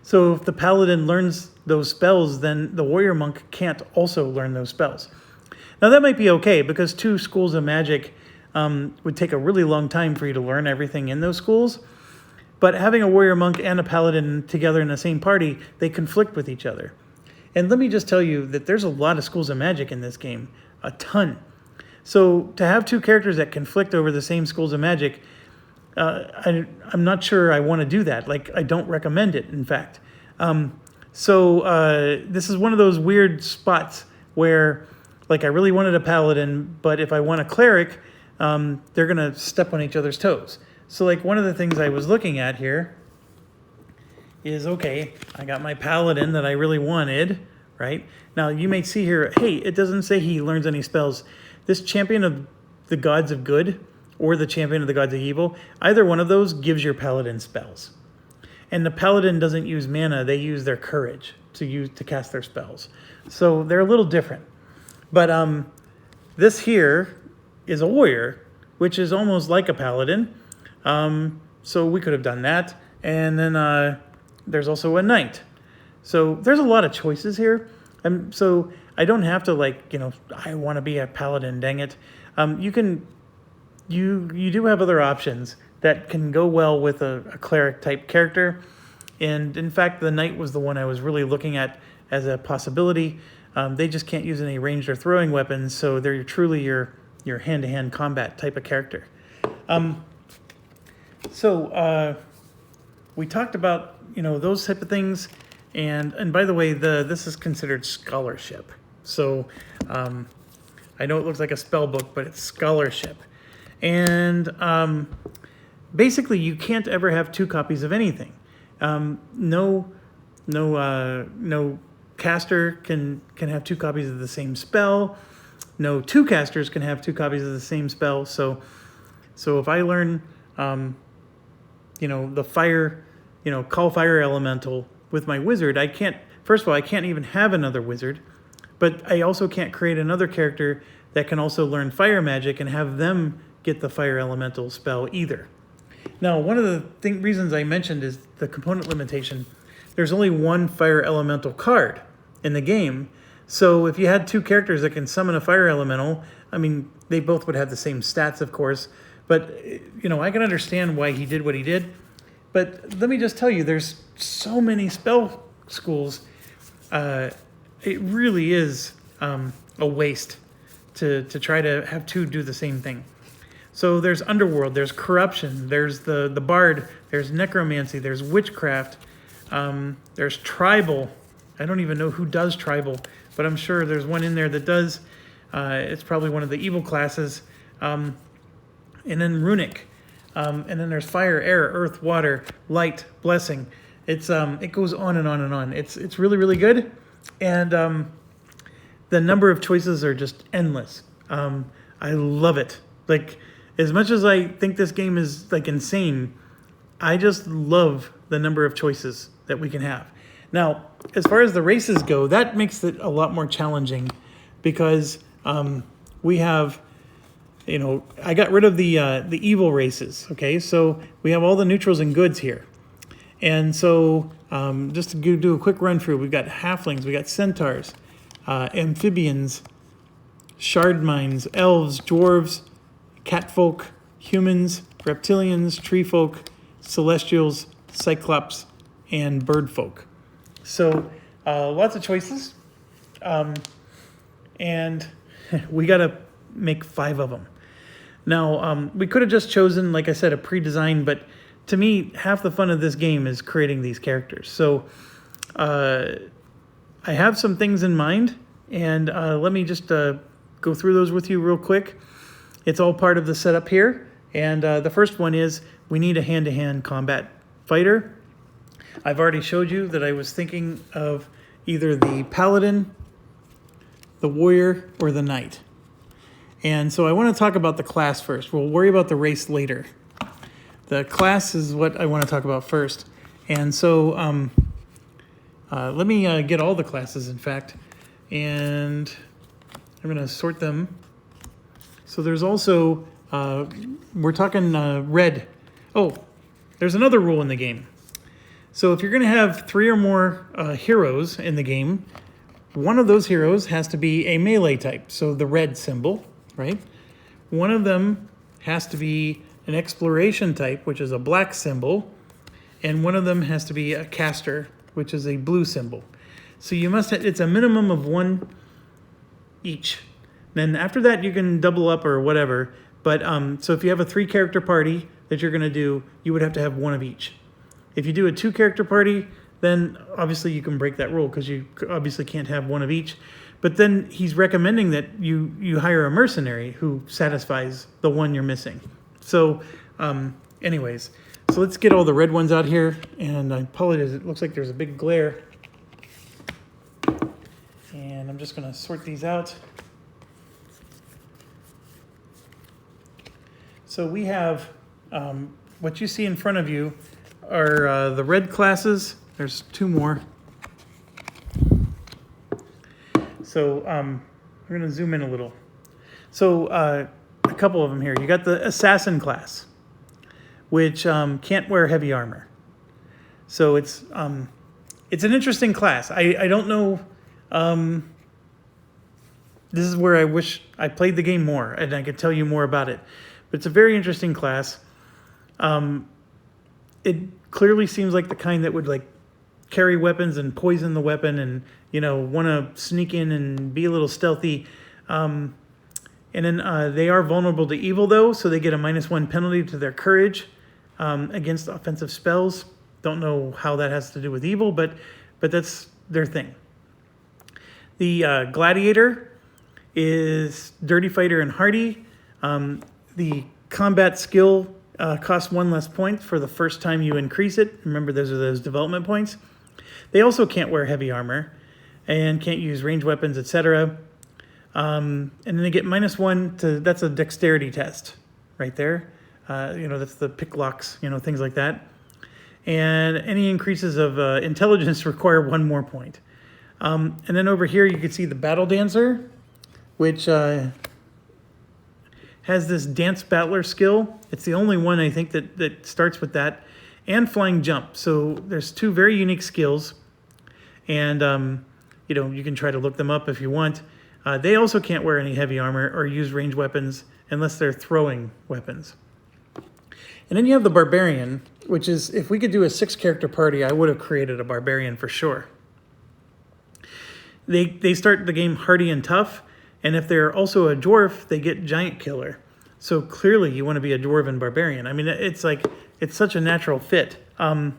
Speaker 1: So if the Paladin learns those spells, then the Warrior Monk can't also learn those spells. Now that might be okay, because 2 schools of magic would take a really long time for you to learn everything in those schools. But having a Warrior Monk and a Paladin together in the same party, they conflict with each other. And let me just tell you that there's a lot of schools of magic in this game. A ton. So to have 2 characters that conflict over the same schools of magic, I'm not sure I want to do that. Like, I don't recommend it, in fact. This is one of those weird spots where, like, I really wanted a Paladin, but if I want a Cleric, they're going to step on each other's toes. So, like, one of the things I was looking at here is, okay, I got my Paladin that I really wanted, right? Now, you may see here, hey, it doesn't say he learns any spells. This Champion of the Gods of Good or the Champion of the Gods of Evil, either one of those gives your Paladin spells. And the Paladin doesn't use mana, they use their courage to cast their spells. So they're a little different. But this here is a warrior, which is almost like a Paladin. So we could have done that. And then there's also a knight. So there's a lot of choices here. So I don't have to, like, I want to be a Paladin, dang it. You do have other options that can go well with a cleric type character. And in fact, the knight was the one I was really looking at as a possibility. They just can't use any ranged or throwing weapons, so they're truly your hand-to-hand combat type of character. We talked about those type of things, and by the way, this is considered scholarship. So I know it looks like a spell book, but it's scholarship. And basically, you can't ever have 2 copies of anything. No caster can have 2 copies of the same spell. No 2 casters can have 2 copies of the same spell. So if I learn, the fire, call fire elemental with my wizard, I can't. First of all, I can't even have another wizard, but I also can't create another character that can also learn fire magic and have them get the fire elemental spell either. Now, one of the reasons I mentioned is the component limitation. There's only 1 fire elemental card in the game. So if you had 2 characters that can summon a fire elemental, I mean, they both would have the same stats, of course. But, I can understand why he did what he did. But let me just tell you, there's so many spell schools. It really is a waste to try to have 2 do the same thing. So there's Underworld, there's Corruption, there's the Bard, there's Necromancy, there's Witchcraft, there's Tribal. I don't even know who does Tribal, but I'm sure there's one in there that does. It's probably one of the evil classes. And then Runic. And then there's Fire, Air, Earth, Water, Light, Blessing. It goes on and on and on. It's really, really good. And the number of choices are just endless. I love it. Like, as much as I think this game is like insane, I just love the number of choices that we can have. Now, as far as the races go, that makes it a lot more challenging because we have, I got rid of the evil races. Okay, so we have all the neutrals and goods here, and so just to do a quick run through, we've got halflings, we got centaurs, amphibians, shard mines, elves, dwarves, catfolk, humans, reptilians, treefolk, celestials, cyclops, and birdfolk. So lots of choices, and we got to make 5 of them. Now, we could have just chosen, like I said, a pre-design, but to me, half the fun of this game is creating these characters. So I have some things in mind, and let me just go through those with you real quick. It's all part of the setup here, and the first one is we need a hand-to-hand combat fighter. I've already showed you that I was thinking of either the Paladin, the Warrior, or the Knight. And so I want to talk about the class first. We'll worry about the race later. The class is what I want to talk about first. And so let me get all the classes, in fact, and I'm going to sort them So there's also, we're talking red. Oh, there's another rule in the game. So if you're going to have 3 or more heroes in the game, one of those heroes has to be a melee type, so the red symbol, right? One of them has to be an exploration type, which is a black symbol, and one of them has to be a caster, which is a blue symbol. So you must have, it's a minimum of 1 each. Then after that, you can double up or whatever. But so if you have a 3-character party that you're going to do, you would have to have 1 of each. If you do a 2-character party, then obviously you can break that rule because you obviously can't have 1 of each. But then he's recommending that you hire a mercenary who satisfies the one you're missing. So anyways, so let's get all the red ones out here. And I apologize, it looks like there's a big glare. And I'm just going to sort these out. So we have what you see in front of you are the red classes. There's 2 more. So we're going to zoom in a little. So a couple of them here. You got the assassin class, which can't wear heavy armor. So it's an interesting class. I don't know. This is where I wish I played the game more and I could tell you more about it. But it's a very interesting class. It clearly seems like the kind that would like carry weapons and poison the weapon and, you know, want to sneak in and be a little stealthy. And then they are vulnerable to evil, though, so they get a -1 penalty to their courage against offensive spells. Don't know how that has to do with evil, but that's their thing. The Gladiator is Dirty Fighter and Hardy. The combat skill costs 1 less point for the first time you increase it. Remember, those are those development points. They also can't wear heavy armor and can't use ranged weapons, etc. And then they get -1 to, that's a dexterity test right there. That's the pick locks, things like that. And any increases of intelligence require 1 more point. And then over here you can see the Battle Dancer, which has this Dance Battler skill. It's the only one I think that starts with that. And Flying Jump. So there's 2 very unique skills. And, you can try to look them up if you want. They also can't wear any heavy armor or use ranged weapons unless they're throwing weapons. And then you have the Barbarian, which is, if we could do a 6-character party, I would have created a Barbarian for sure. They start the game hardy and tough, and if they're also a dwarf, they get Giant Killer. So clearly you want to be a dwarven Barbarian. I mean, it's such a natural fit. The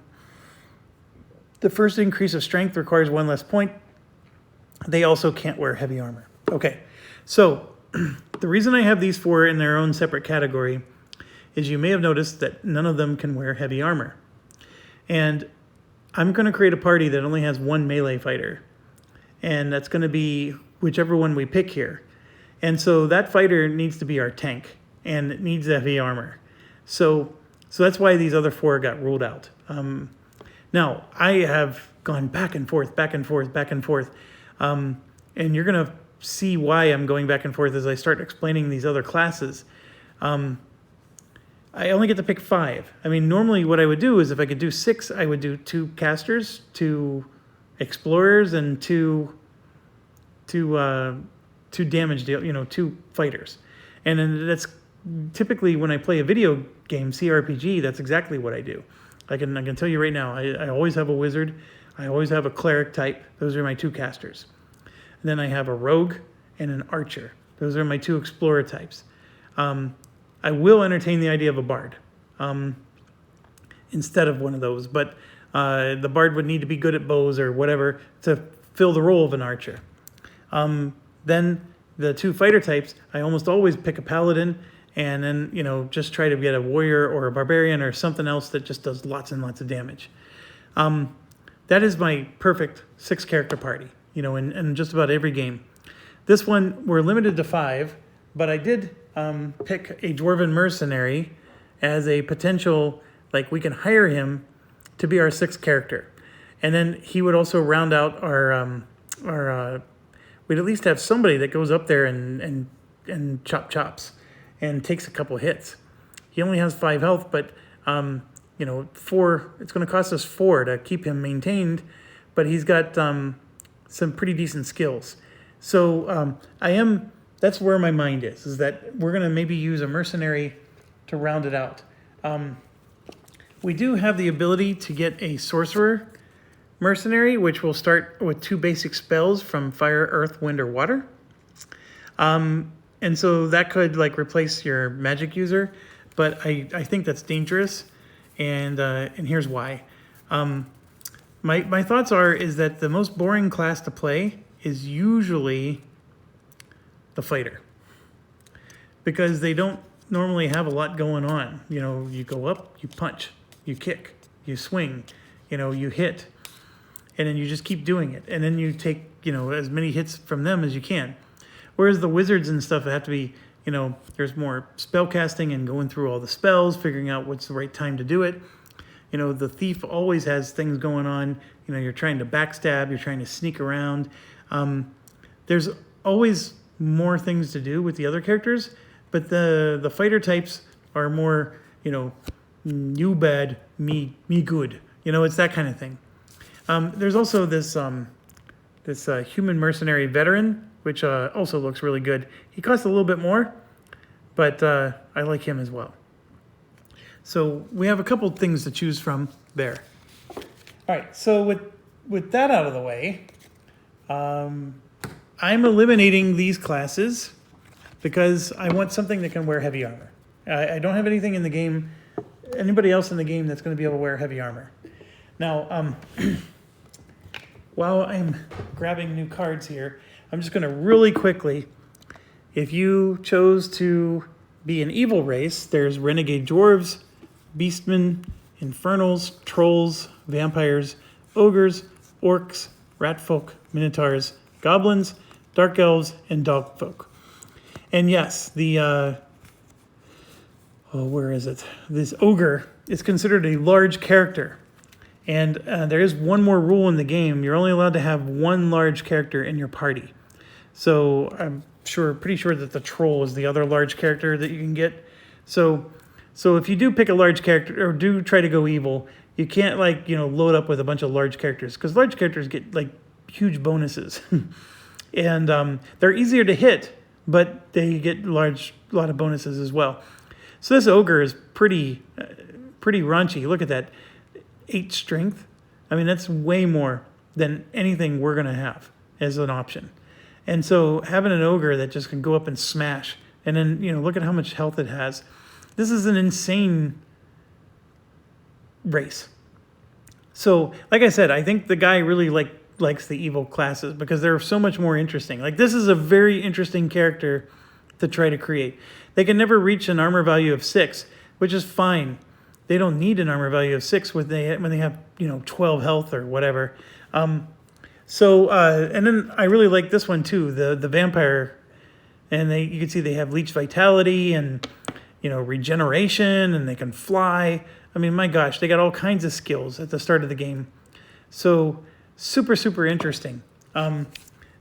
Speaker 1: first increase of strength requires 1 less point. They also can't wear heavy armor. Okay, so the reason I have these 4 in their own separate category is you may have noticed that none of them can wear heavy armor. And I'm going to create a party that only has 1 melee fighter. And that's going to be whichever one we pick here. And so that fighter needs to be our tank, and it needs heavy armor. So that's why these other 4 got ruled out. Now, I have gone back and forth, back and forth, back and forth. And you're going to see why I'm going back and forth as I start explaining these other classes. I only get to pick 5. I mean, normally what I would do is if I could do 6, I would do 2 casters, 2 explorers, and 2 damage deal, 2 fighters. And then that's typically when I play a video game, CRPG, that's exactly what I do. I can tell you right now, I always have a wizard. I always have a cleric type. Those are my 2 casters. And then I have a rogue and an archer. Those are my 2 explorer types. I will entertain the idea of a bard instead of one of those, but the bard would need to be good at bows or whatever to fill the role of an archer. Then the 2 fighter types, I almost always pick a paladin and then, just try to get a warrior or a barbarian or something else that just does lots and lots of damage. That is my perfect 6-character party, in just about every game. This one, we're limited to 5, but I did pick a Dwarven Mercenary as a potential, we can hire him to be our 6th character. And then he would also round out our we'd at least have somebody that goes up there and chop chops. and takes a couple hits. He only has 5 health, but 4. It's going to cost us 4 to keep him maintained, but he's got some pretty decent skills. So that's where my mind is that we're going to maybe use a mercenary to round it out. We do have the ability to get a Sorcerer Mercenary, which will start with 2 basic spells from Fire, Earth, Wind, or Water. And so that could replace your magic user, but I think that's dangerous, and here's why. My thoughts is that the most boring class to play is usually the fighter, because they don't normally have a lot going on. You go up, you punch, you kick, you swing, you hit, and then you just keep doing it, and then you take as many hits from them as you can. Whereas the wizards and stuff have to be, there's more spell casting and going through all the spells, figuring out what's the right time to do it. The thief always has things going on. You're trying to backstab, you're trying to sneak around. There's always more things to do with the other characters, but the fighter types are more, you bad, me good. It's that kind of thing. There's also this human mercenary veteran, which also looks really good. He costs a little bit more, but I like him as well. So we have a couple things to choose from there. All right, so with that out of the way, I'm eliminating these classes because I want something that can wear heavy armor. I don't have anything in the game, anybody else in the game that's going to be able to wear heavy armor. Now, while I'm grabbing new cards here, I'm just going to really quickly, if you chose to be an evil race, there's Renegade Dwarves, Beastmen, Infernals, Trolls, Vampires, Ogres, Orcs, Ratfolk, Minotaurs, Goblins, Dark Elves, and Dogfolk. And yes, where is it? This Ogre is considered a large character. And there is one more rule in the game. You're only allowed to have 1 large character in your party. So I'm pretty sure that the Troll is the other large character that you can get. So if you do pick a large character or do try to go evil, you can't load up with a bunch of large characters, because large characters get huge bonuses. And they're easier to hit, but they get a lot of bonuses as well. So this Ogre is pretty raunchy. Look at that. 8 strength. I mean, that's way more than anything we're going to have as an option. And so having an Ogre that just can go up and smash, and then, look at how much health it has. This is an insane race. So, like I said, I think the guy really likes the evil classes because they're so much more interesting. This is a very interesting character to try to create. They can never reach an armor value of 6, which is fine. They don't need an armor value of 6 when they have 12 health or whatever. And then I really like this one too, the vampire, and you can see they have leech vitality and regeneration, and they can fly. I mean, my gosh, they got all kinds of skills at the start of the game. So super interesting.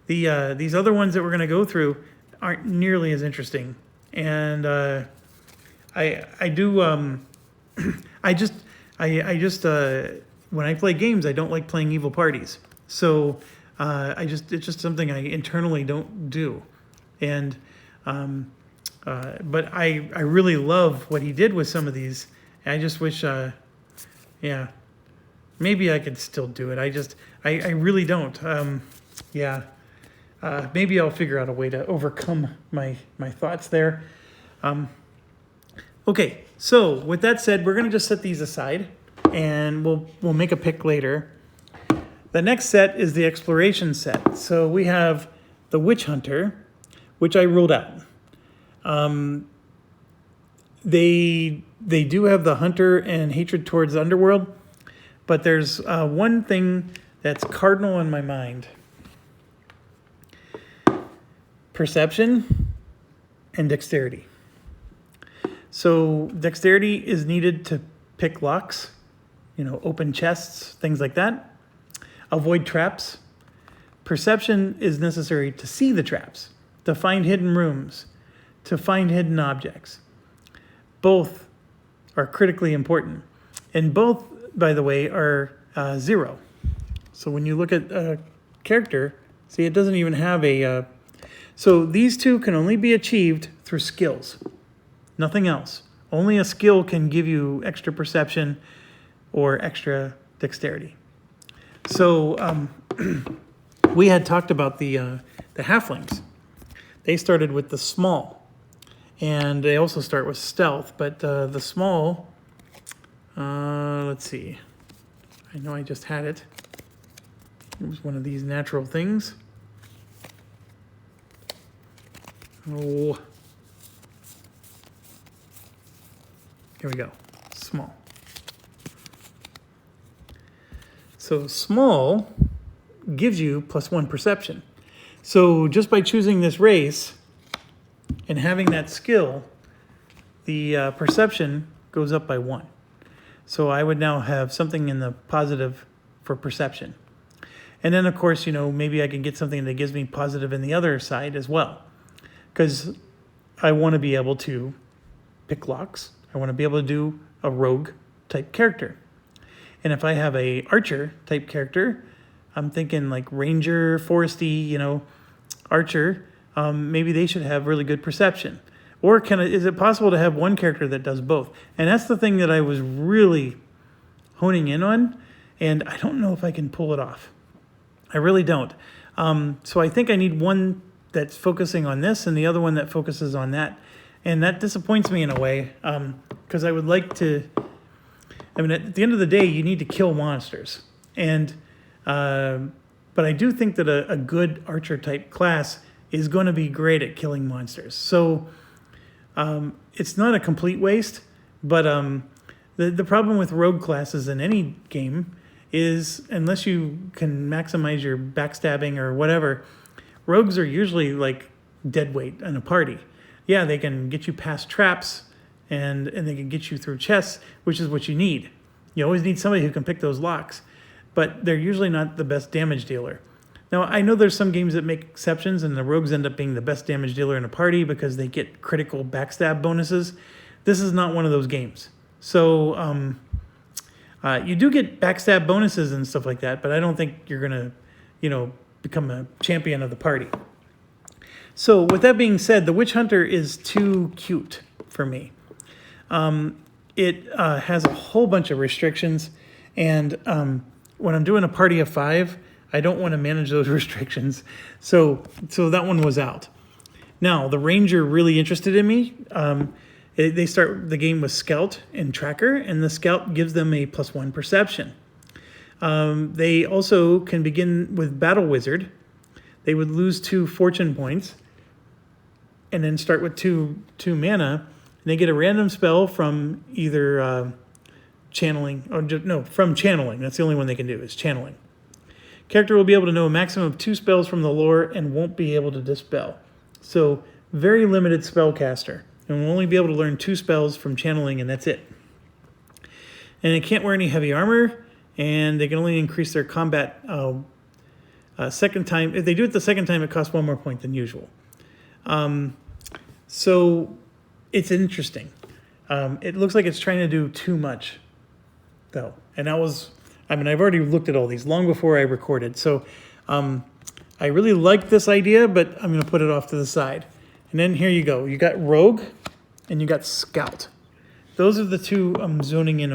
Speaker 1: These other ones that we're going to go through aren't nearly as interesting, and I do. I just when I play games, I don't like playing evil parties. So it's just something I internally don't do. And but I really love what he did with some of these. I just wish, maybe I could still do it. I really don't. Maybe I'll figure out a way to overcome my thoughts there. Okay, so with that said, we're gonna just set these aside, and we'll make a pick later. The next set is the exploration set. So we have the Witch Hunter, which I ruled out. They do have the Hunter and Hatred towards the Underworld, but there's one thing that's cardinal in my mind. Perception and dexterity. So dexterity is needed to pick locks, open chests, things like that. Avoid traps. Perception is necessary to see the traps, to find hidden rooms, to find hidden objects. Both are critically important. And both, by the way, are 0. So when you look at a character, see, it doesn't even have a... So these two can only be achieved through skills. Nothing else. Only a skill can give you extra perception or extra dexterity. So we had talked about the halflings. They started with the small, and they also start with stealth. But the small, let's see. I know I just had it. It was one of these natural things. Oh, here we go. Small. So small gives you +1 perception. So just by choosing this race and having that skill, the perception goes up by 1. So I would now have something in the positive for perception. And then, of course, you know, maybe I can get something that gives me positive in the other side as well. Because I want to be able to pick locks. I want to be able to do a rogue type character. And if I have a archer type character, I'm thinking like ranger, foresty, you know, archer, maybe they should have really good perception. Or is it possible to have one character that does both? And that's the thing that I was really honing in on, and I don't know if I can pull it off. I really don't. So I think I need one that's focusing on this and the other one that focuses on that. And that disappoints me in a way, because I would like to... I mean, at the end of the day, you need to kill monsters. And but I do think that a good archer-type class is going to be great at killing monsters. So it's not a complete waste, but the problem with rogue classes in any game is, unless you can maximize your backstabbing or whatever, rogues are usually like dead weight in a party. Yeah, they can get you past traps, and they can get you through chests, which is what you need. You always need somebody who can pick those locks, but they're usually not the best damage dealer. Now, I know there's some games that make exceptions, and the rogues end up being the best damage dealer in a party because they get critical backstab bonuses. This is not one of those games. So you do get backstab bonuses and stuff like that, but I don't think you're going to, you know, become a champion of the party. So with that being said, the Witch Hunter is too cute for me. It has a whole bunch of restrictions, and when I'm doing a party of 5, I don't want to manage those restrictions. So that one was out. Now, the Ranger really interested in me. They start the game with Scout and Tracker, and the Scout gives them a +1 perception. They also can begin with Battle Wizard. They would lose 2 fortune points and then start with 2 mana. And they get a random spell from either channeling, or from channeling. That's the only one they can do, is channeling. Character will be able to know a maximum of 2 spells from the lore and won't be able to dispel. So very limited spellcaster, and will only be able to learn 2 spells from channeling, and that's it. And they can't wear any heavy armor, and they can only increase their combat second time. If they do it the second time, it costs 1 more point than usual. So it's interesting. It looks like it's trying to do too much, though. And I've already looked at all these long before I recorded. So I really like this idea, but I'm going to put it off to the side. And then here you go. You got Rogue and you got Scout. Those are the 2 I'm zoning in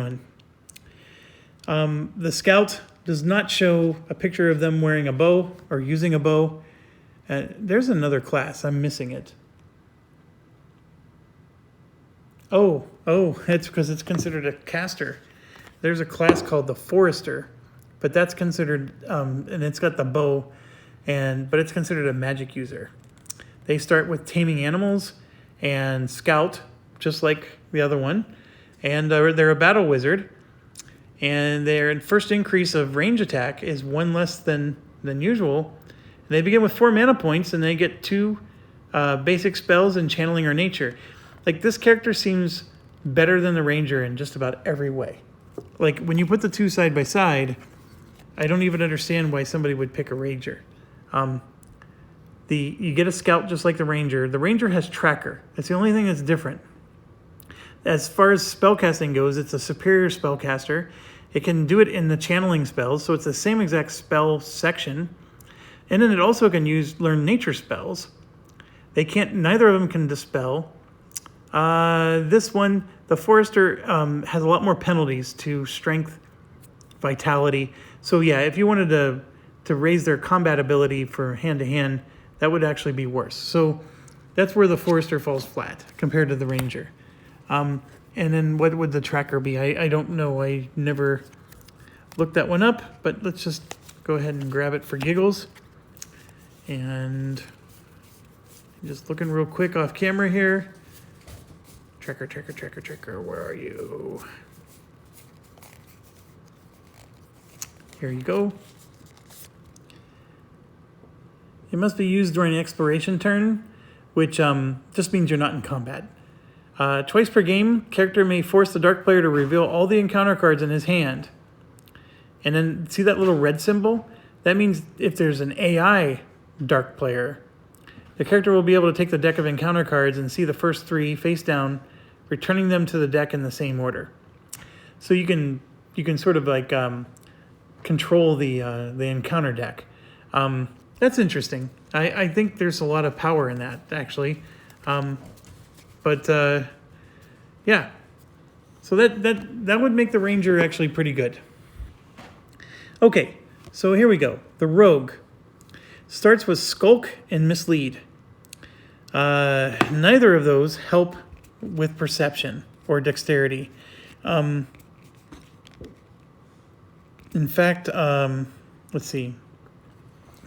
Speaker 1: on. The Scout does not show a picture of them wearing a bow or using a bow. There's another class. I'm missing it. Oh, that's because it's considered a caster. There's a class called the Forester, but that's considered, and it's got the bow, but it's considered a magic user. They start with taming animals and Scout, just like the other one, and they're a battle wizard, and their first increase of range attack is 1 less than usual. They begin with 4 mana points, and they get 2 basic spells and channeling or nature. Like, this character seems better than the Ranger in just about every way. Like, when you put the 2 side by side, I don't even understand why somebody would pick a Ranger. You get a scout just like the ranger. The ranger has tracker. That's the only thing that's different. As far as spellcasting goes, it's a superior spellcaster. It can do it in the channeling spells, so it's the same exact spell section. And then it also can learn nature spells. Neither of them can dispel. This one, the Forester, has a lot more penalties to strength, vitality. So yeah, if you wanted to raise their combat ability for hand-to-hand, that would actually be worse. So that's where the Forester falls flat compared to the Ranger. And then what would the tracker be? I don't know. I never looked that one up, but let's just go ahead and grab it for giggles. And just looking real quick off camera here. Tracker, where are you? Here you go. It must be used during an exploration turn, which just means you're not in combat. Twice per game, character may force the dark player to reveal all the encounter cards in his hand. And then see that little red symbol? That means if there's an AI dark player, the character will be able to take the deck of encounter cards and see the first 3 face down, returning them to the deck in the same order. So you can sort of like control the encounter deck. That's interesting. I think there's a lot of power in that, actually. Yeah. So that would make the Ranger actually pretty good. Okay, so here we go. The Rogue starts with Skulk and Mislead. Neither of those help with perception or dexterity. In fact, let's see.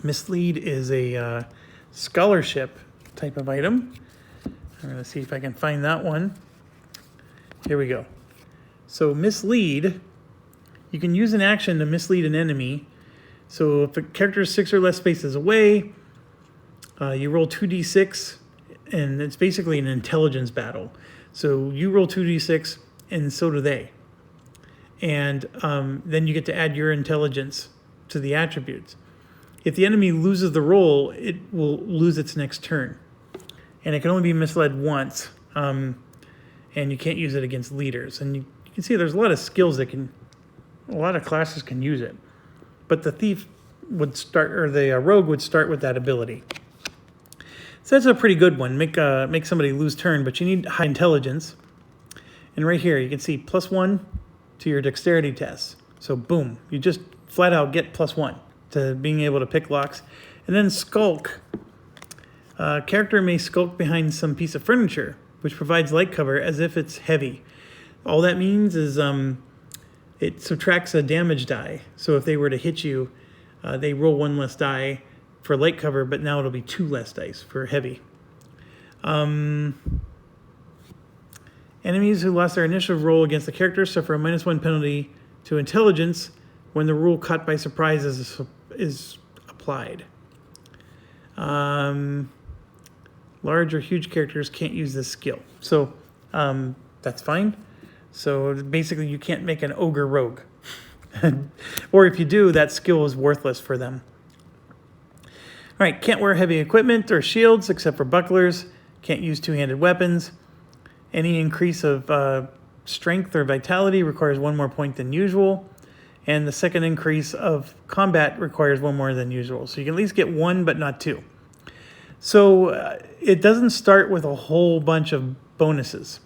Speaker 1: Mislead is a scholarship type of item. I'm going to see if I can find that one. Here we go. So Mislead, you can use an action to mislead an enemy. So if a character is 6 or less spaces away, you roll 2d6, and it's basically an intelligence battle. So you roll 2d6, and so do they. And then you get to add your intelligence to the attributes. If the enemy loses the roll, it will lose its next turn. And it can only be misled once, and you can't use it against leaders. And you can see there's a lot of skills a lot of classes can use it. But the thief would start, or the rogue would start with that ability. So that's a pretty good one. Make somebody lose turn, but you need high intelligence. And right here, you can see +1 to your dexterity tests. So boom, you just flat out get +1 to being able to pick locks. And then Skulk. Character may skulk behind some piece of furniture, which provides light cover as if it's heavy. All that means is it subtracts a damage die. So if they were to hit you, they roll 1 less die for light cover, but now it'll be 2 less dice for heavy. Enemies who lost their initiative roll against the character suffer a -1 penalty to intelligence when the rule caught by surprise is applied. Large or huge characters can't use this skill. So that's fine. So basically you can't make an ogre rogue. Or if you do, that skill is worthless for them. All right, can't wear heavy equipment or shields except for bucklers. Can't use two-handed weapons. Any increase of strength or vitality requires 1 more point than usual. And the second increase of combat requires 1 more than usual. So you can at least get 1, but not 2. So it doesn't start with a whole bunch of bonuses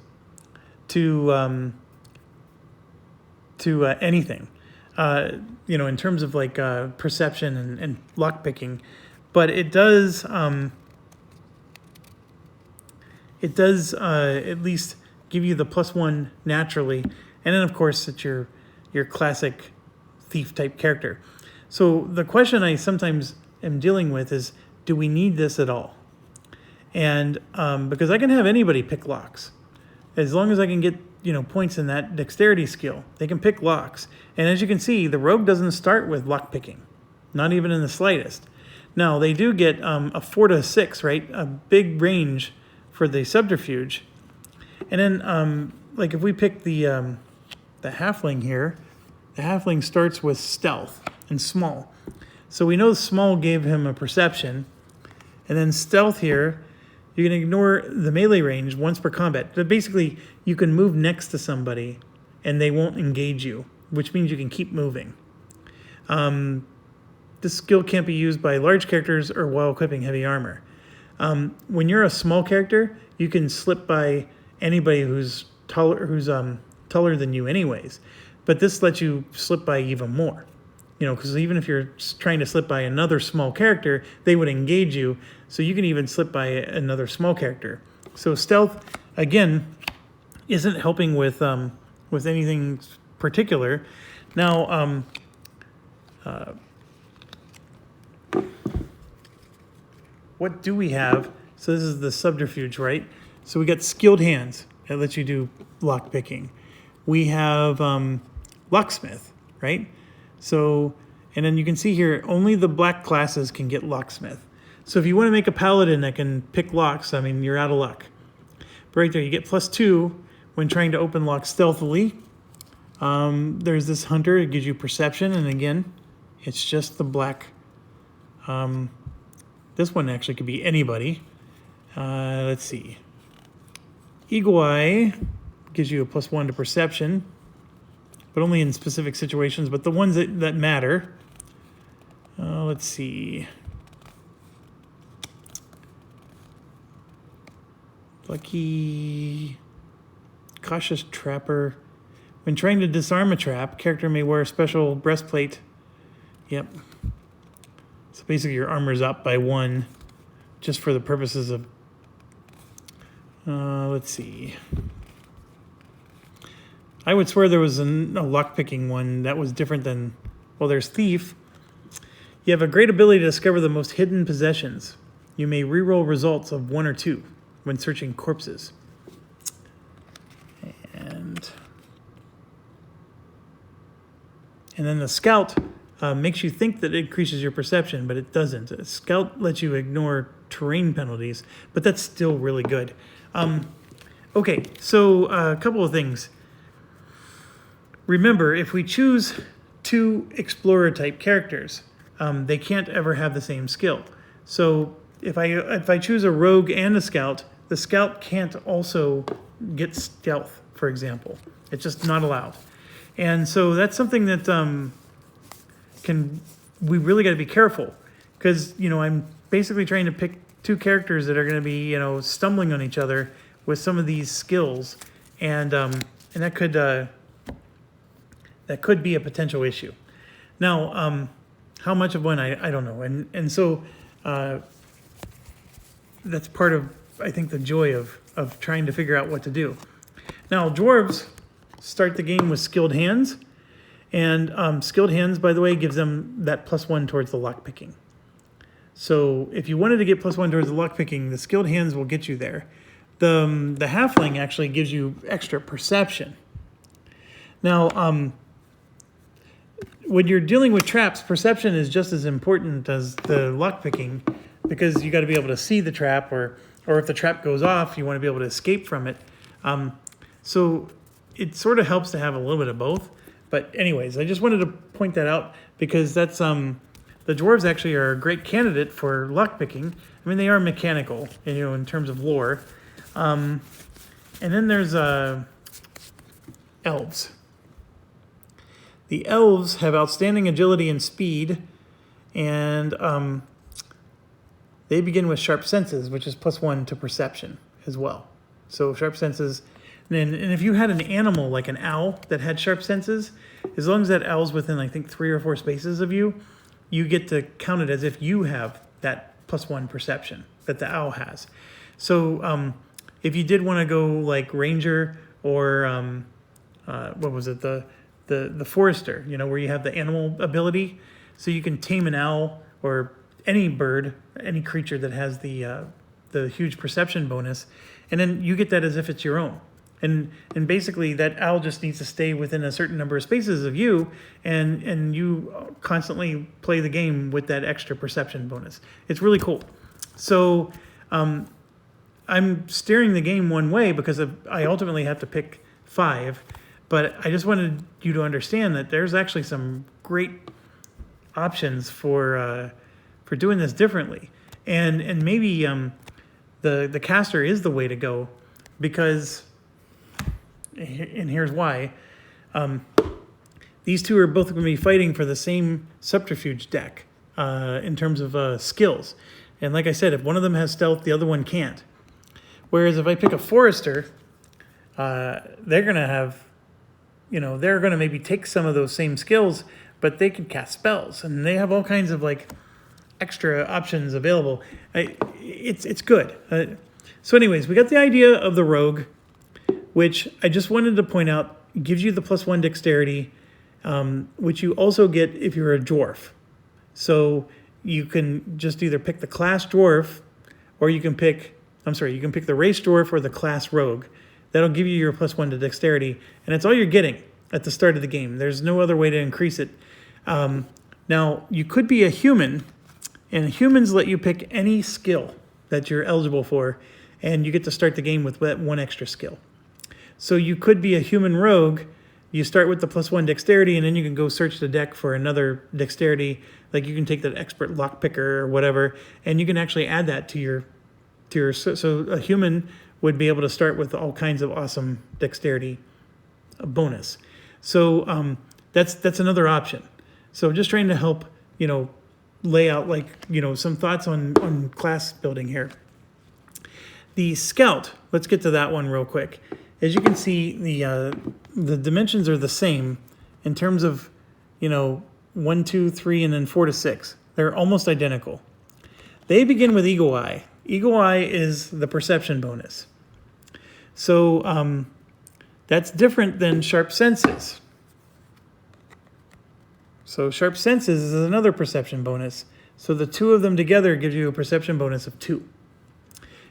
Speaker 1: to anything, in terms of like perception and lock picking, but it does at least give you the +1 naturally, and then of course it's your classic thief type character. So the question I sometimes am dealing with is, do we need this at all? And because I can have anybody pick locks, as long as I can get points in that dexterity skill, they can pick locks. And as you can see, the rogue doesn't start with lock picking, not even in the slightest. Now they do get a 4 to 6, right? A big range for the subterfuge. And then like if we pick the halfling here, the halfling starts with stealth and small. So we know small gave him a perception. And then stealth here, you can ignore the melee range once per combat. But basically, you can move next to somebody and they won't engage you, which means you can keep moving. This skill can't be used by large characters or while equipping heavy armor. When you're a small character, you can slip by anybody who's taller than you anyways. But this lets you slip by even more. Because even if you're trying to slip by another small character, they would engage you. So you can even slip by another small character. So stealth, again, isn't helping with anything particular. Now, what do we have? So this is the subterfuge, right? So we got skilled hands that lets you do lock picking. We have locksmith, right? So, and then you can see here, only the black classes can get locksmith. So if you want to make a paladin that can pick locks, I mean, you're out of luck. But right there, you get +2 when trying to open locks stealthily. There's this hunter, it gives you perception, and again, it's just the black. This one actually could be anybody. Let's see. Eagle Eye gives you a +1 to perception, but only in specific situations, but the ones that matter. Let's see. Lucky Cautious Trapper. When trying to disarm a trap, character may wear a special breastplate. Yep. So basically your armor's up by 1 just for the purposes of... let's see. I would swear there was a lockpicking one that was different than... Well, there's Thief. You have a great ability to discover the most hidden possessions. You may reroll results of 1 or 2 when searching corpses. And then the Scout makes you think that it increases your perception, but it doesn't. A Scout lets you ignore terrain penalties, but that's still really good. Okay, so a couple of things. Remember, if we choose 2 Explorer-type characters, they can't ever have the same skill. So if I choose a Rogue and a Scout, the Scout can't also get Stealth, for example. It's just not allowed. And so that's something that we really got to be careful, because I'm basically trying to pick 2 characters that are going to be stumbling on each other with some of these skills, and that could be a potential issue. Now, how much of one I don't know, and so that's part of, I think, the joy of trying to figure out what to do. Now, dwarves start the game with skilled hands, and skilled hands, by the way, gives them that +1 towards the lockpicking. So if you wanted to get +1 towards the lockpicking, the skilled hands will get you there. The halfling actually gives you extra perception. Now, when you're dealing with traps, perception is just as important as the lockpicking, because you got to be able to see the trap, or if the trap goes off, you want to be able to escape from it. So it sort of helps to have a little bit of both. But anyways, I just wanted to point that out, because that's the dwarves actually are a great candidate for lockpicking. I mean, they are mechanical, in terms of lore. And then there's elves. The elves have outstanding agility and speed, and they begin with sharp senses, which is +1 to perception as well. So sharp senses, and if you had an animal like an owl that had sharp senses, as long as that owl's within, I think, 3 or 4 spaces of you, you get to count it as if you have that +1 perception that the owl has. So if you did want to go like ranger, or what was it, the forester, where you have the animal ability, so you can tame an owl or any bird, any creature that has the huge perception bonus, and then you get that as if it's your own. And basically that owl just needs to stay within a certain number of spaces of you, and you constantly play the game with that extra perception bonus. It's really cool. So I'm steering the game one way because I ultimately have to pick 5, but I just wanted you to understand that there's actually some great options for doing this differently. And maybe the caster is the way to go, because, and here's why. These two are both going to be fighting for the same Subterfuge deck in terms of skills. And like I said, if one of them has stealth, the other one can't. Whereas if I pick a Forester, they're going to have, they're going to maybe take some of those same skills, but they can cast spells, and they have all kinds of like extra options available. It's good. So anyways, we got the idea of the Rogue, which I just wanted to point out gives you the +1 dexterity, which you also get if you're a dwarf. So you can just either pick the class dwarf, or you can pick the race dwarf or the class rogue. That'll give you your +1 to dexterity, and it's all you're getting at the start of the game. There's no other way to increase it. Now, you could be a human, and humans let you pick any skill that you're eligible for, and you get to start the game with that one extra skill. So you could be a human rogue. You start with the +1 dexterity, and then you can go search the deck for another dexterity. Like you can take the expert lockpicker or whatever, and you can actually add that to your so a human would be able to start with all kinds of awesome dexterity bonus. So that's another option. So just trying to help, lay out some thoughts on class building here. The scout, let's get to that one real quick. As you can see, the dimensions are the same in terms of, 1, 2, 3, and then 4 to 6. They're almost identical. They begin with Eagle Eye. Eagle Eye is the perception bonus. So that's different than Sharp Senses. So Sharp Senses is another perception bonus. So the two of them together gives you a perception bonus of 2.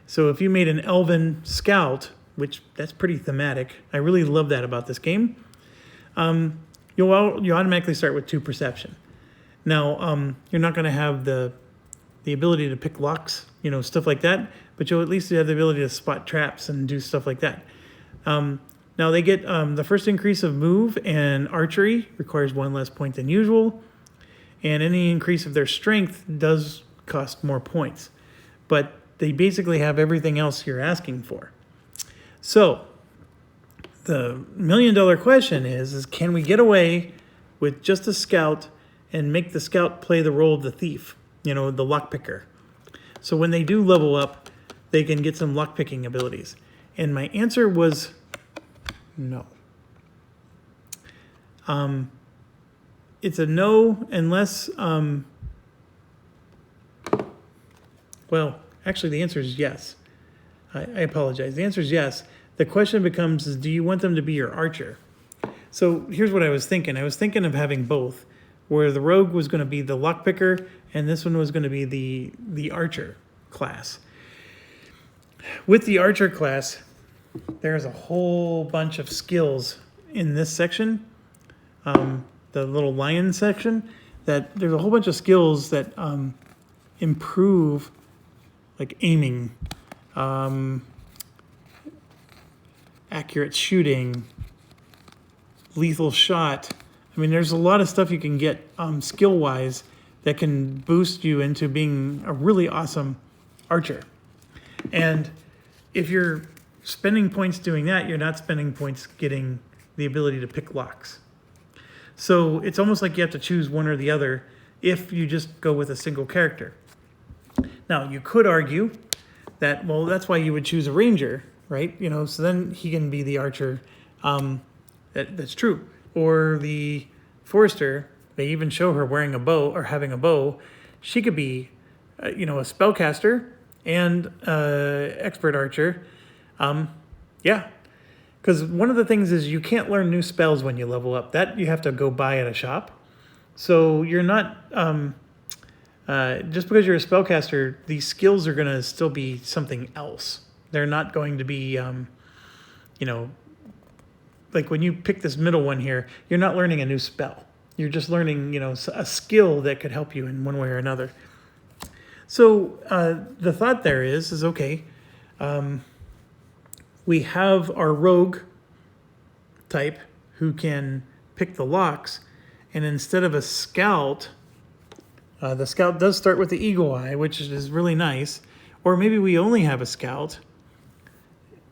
Speaker 1: So if you made an Elven Scout, which that's pretty thematic, I really love that about this game, you automatically start with 2 perception. Now, you're not going to have the ability to pick locks, stuff like that, but you'll at least have the ability to spot traps and do stuff like that. Now they get the first increase of move and archery requires 1 less point than usual, and any increase of their strength does cost more points, but they basically have everything else you're asking for. So the million-dollar question is can we get away with just a scout and make the scout play the role of the thief, the lockpicker? So when they do level up, they can get some lockpicking abilities. And my answer was no. It's a no unless, well, actually the answer is yes. I apologize. The answer is yes. The question becomes is, do you want them to be your archer? So here's what I was thinking. I was thinking of having both, where the rogue was going to be the lockpicker and this one was going to be the archer class. With the archer class, there's a whole bunch of skills in this section, the little lion section, that there's a whole bunch of skills that improve like aiming, accurate shooting, lethal shot. I mean, there's a lot of stuff you can get skill-wise that can boost you into being a really awesome archer. And if you're spending points doing that, you're not spending points getting the ability to pick locks. So it's almost like you have to choose one or the other if you just go with a single character. Now, you could argue that, well, that's why you would choose a ranger, right? So then he can be the archer. That's true. Or the forester, they even show her wearing a bow or having a bow. She could be, a spellcaster and expert archer. Yeah. Because one of the things is you can't learn new spells when you level up. That you have to go buy at a shop. So you're not, just because you're a spellcaster, these skills are going to still be something else. They're not going to be, like when you pick this middle one here, you're not learning a new spell. You're just learning, a skill that could help you in one way or another. So the thought there is okay, we have our rogue type who can pick the locks, and instead of a scout, The scout does start with the eagle eye, which is really nice. Or maybe we only have a scout,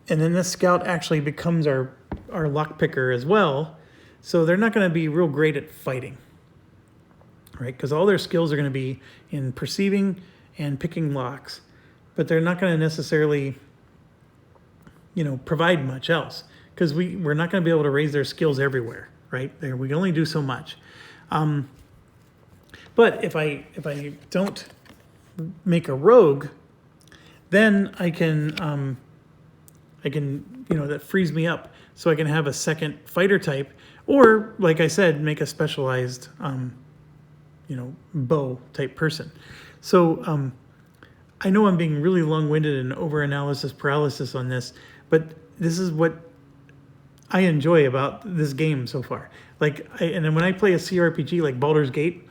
Speaker 1: and then this scout actually becomes our lockpicker as well. So they're not going to be real great at fighting, right? Because all their skills are going to be in perceiving and picking locks, but they're not going to necessarily, provide much else, because we're not going to be able to raise their skills everywhere, right? We can only do so much. But if I don't make a rogue, then I can that frees me up, so I can have a second fighter type, or like I said, make a specialized bow type person. So I know I'm being really long-winded and over-analysis paralysis on this, but this is what I enjoy about this game so far. And then when I play a CRPG like Baldur's Gate,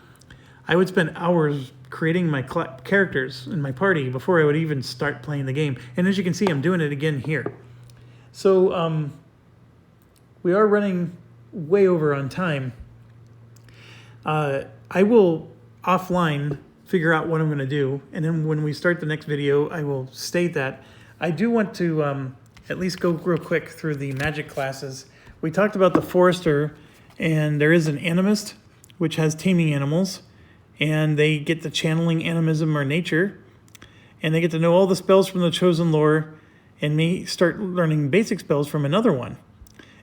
Speaker 1: I would spend hours creating my characters in my party before I would even start playing the game. And as you can see, I'm doing it again here. So we are running way over on time. I will offline figure out what I'm going to do, and then when we start the next video, I will state that. I do want to at least go real quick through the magic classes. We talked about the Forester, and there is an Animist, which has taming animals, and they get the channeling animism or nature, and they get to know all the spells from the chosen lore, and may start learning basic spells from another one,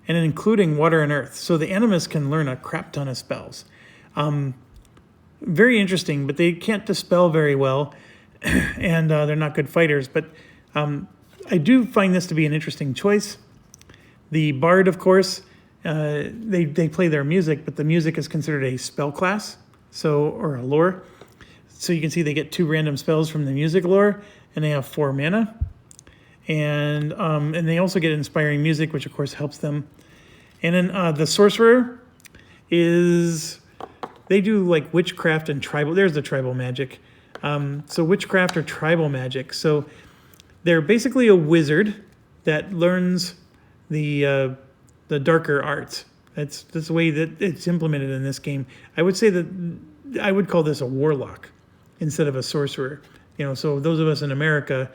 Speaker 1: and including water and earth. So the Animist can learn a crap ton of spells. Very interesting, but they can't dispel very well, and they're not good fighters. But I do find this to be an interesting choice. The Bard, of course, they play their music, but the music is considered a spell class, or a lore. So you can see they get 2 random spells from the music lore, and they have 4 mana. And they also get inspiring music, which of course helps them. And then the Sorcerer is... They do like witchcraft and tribal. There's the tribal magic. So witchcraft or tribal magic. So they're basically a wizard that learns the darker arts. That's the way that it's implemented in this game. I would say that I would call this a warlock instead of a sorcerer. So those of us in America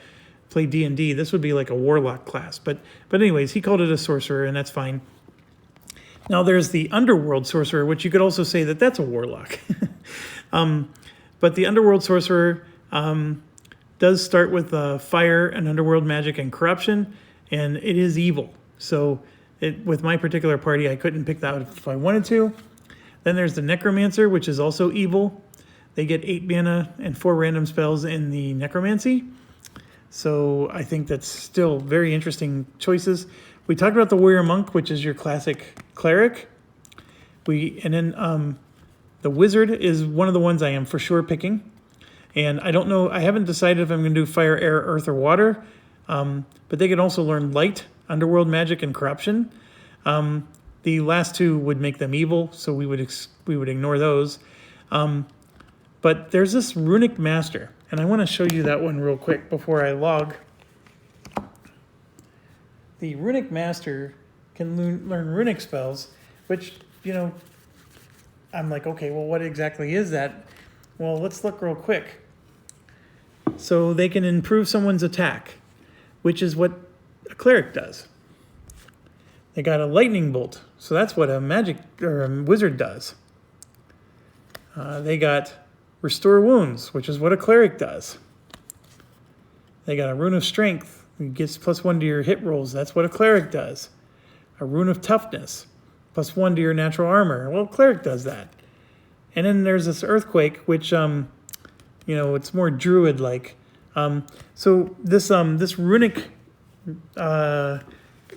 Speaker 1: play D&D. This would be like a warlock class. But anyways, he called it a sorcerer, and that's fine. Now there's the Underworld Sorcerer, which you could also say that that's a warlock. But the Underworld Sorcerer does start with fire and underworld magic and corruption, and it is evil. So with my particular party, I couldn't pick that if I wanted to. Then there's the Necromancer, which is also evil. They get 8 mana and 4 random spells in the Necromancy. So I think that's still very interesting choices. We talked about the Warrior Monk, which is your classic cleric. And then the Wizard is one of the ones I am for sure picking. And I don't know, I haven't decided if I'm going to do fire, air, earth, or water. But they can also learn light, underworld magic, and corruption. The last 2 would make them evil, so we would ignore those. But there's this Runic Master, and I want to show you that one real quick before I log. The Runic Master can learn runic spells, which, I'm like, okay, well, what exactly is that? Well, let's look real quick. So they can improve someone's attack, which is what a cleric does. They got a lightning bolt, so that's what a magic or a wizard does. They got restore wounds, which is what a cleric does. They got a rune of strength. It gets +1 to your hit rolls. That's what a cleric does. A rune of toughness, +1 to your natural armor. Well, a cleric does that. And then there's this earthquake, which it's more druid-like. So this runic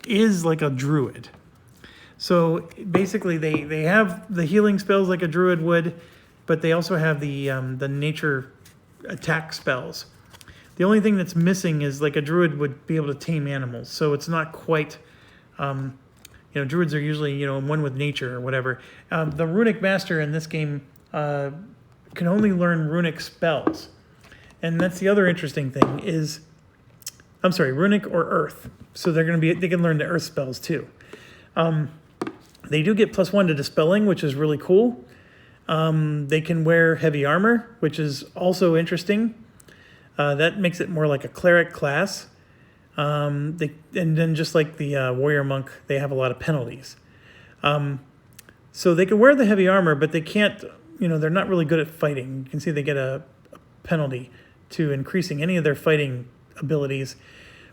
Speaker 1: is like a druid. So basically, they have the healing spells like a druid would, but they also have the nature attack spells. The only thing that's missing is like a druid would be able to tame animals. So it's not quite, druids are usually, one with nature or whatever. The Runic Master in this game can only learn runic spells. And that's the other interesting thing is, runic or earth. So they can learn the earth spells too. They do get +1 to dispelling, which is really cool. They can wear heavy armor, which is also interesting. That makes it more like a cleric class. And then just like the warrior monk, they have a lot of penalties. So they can wear the heavy armor, but they can't, they're not really good at fighting. You can see they get a penalty to increasing any of their fighting abilities.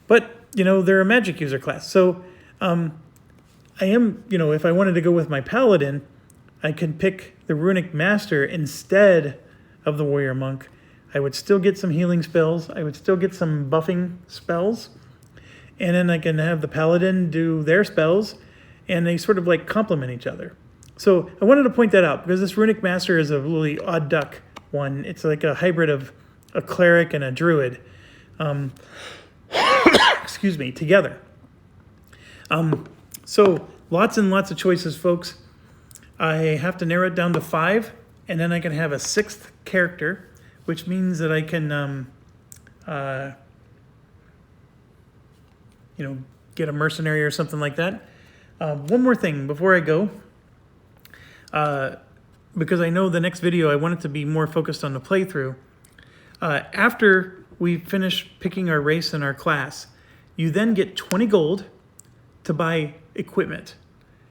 Speaker 1: But, they're a magic user class. So I am, if I wanted to go with my Paladin, I can pick the Runic Master instead of the warrior monk. I would still get some healing spells. I would still get some buffing spells. And then I can have the Paladin do their spells, and they sort of like complement each other. So I wanted to point that out because this Runic Master is a really odd duck one. It's like a hybrid of a cleric and a druid, excuse me, together. So lots and lots of choices, folks. I have to narrow it down to 5, and then I can have a 6th character, which means that I can, get a mercenary or something like that. One more thing before I go, because I know the next video I want it to be more focused on the playthrough. After we finish picking our race and our class, you then get 20 gold to buy equipment,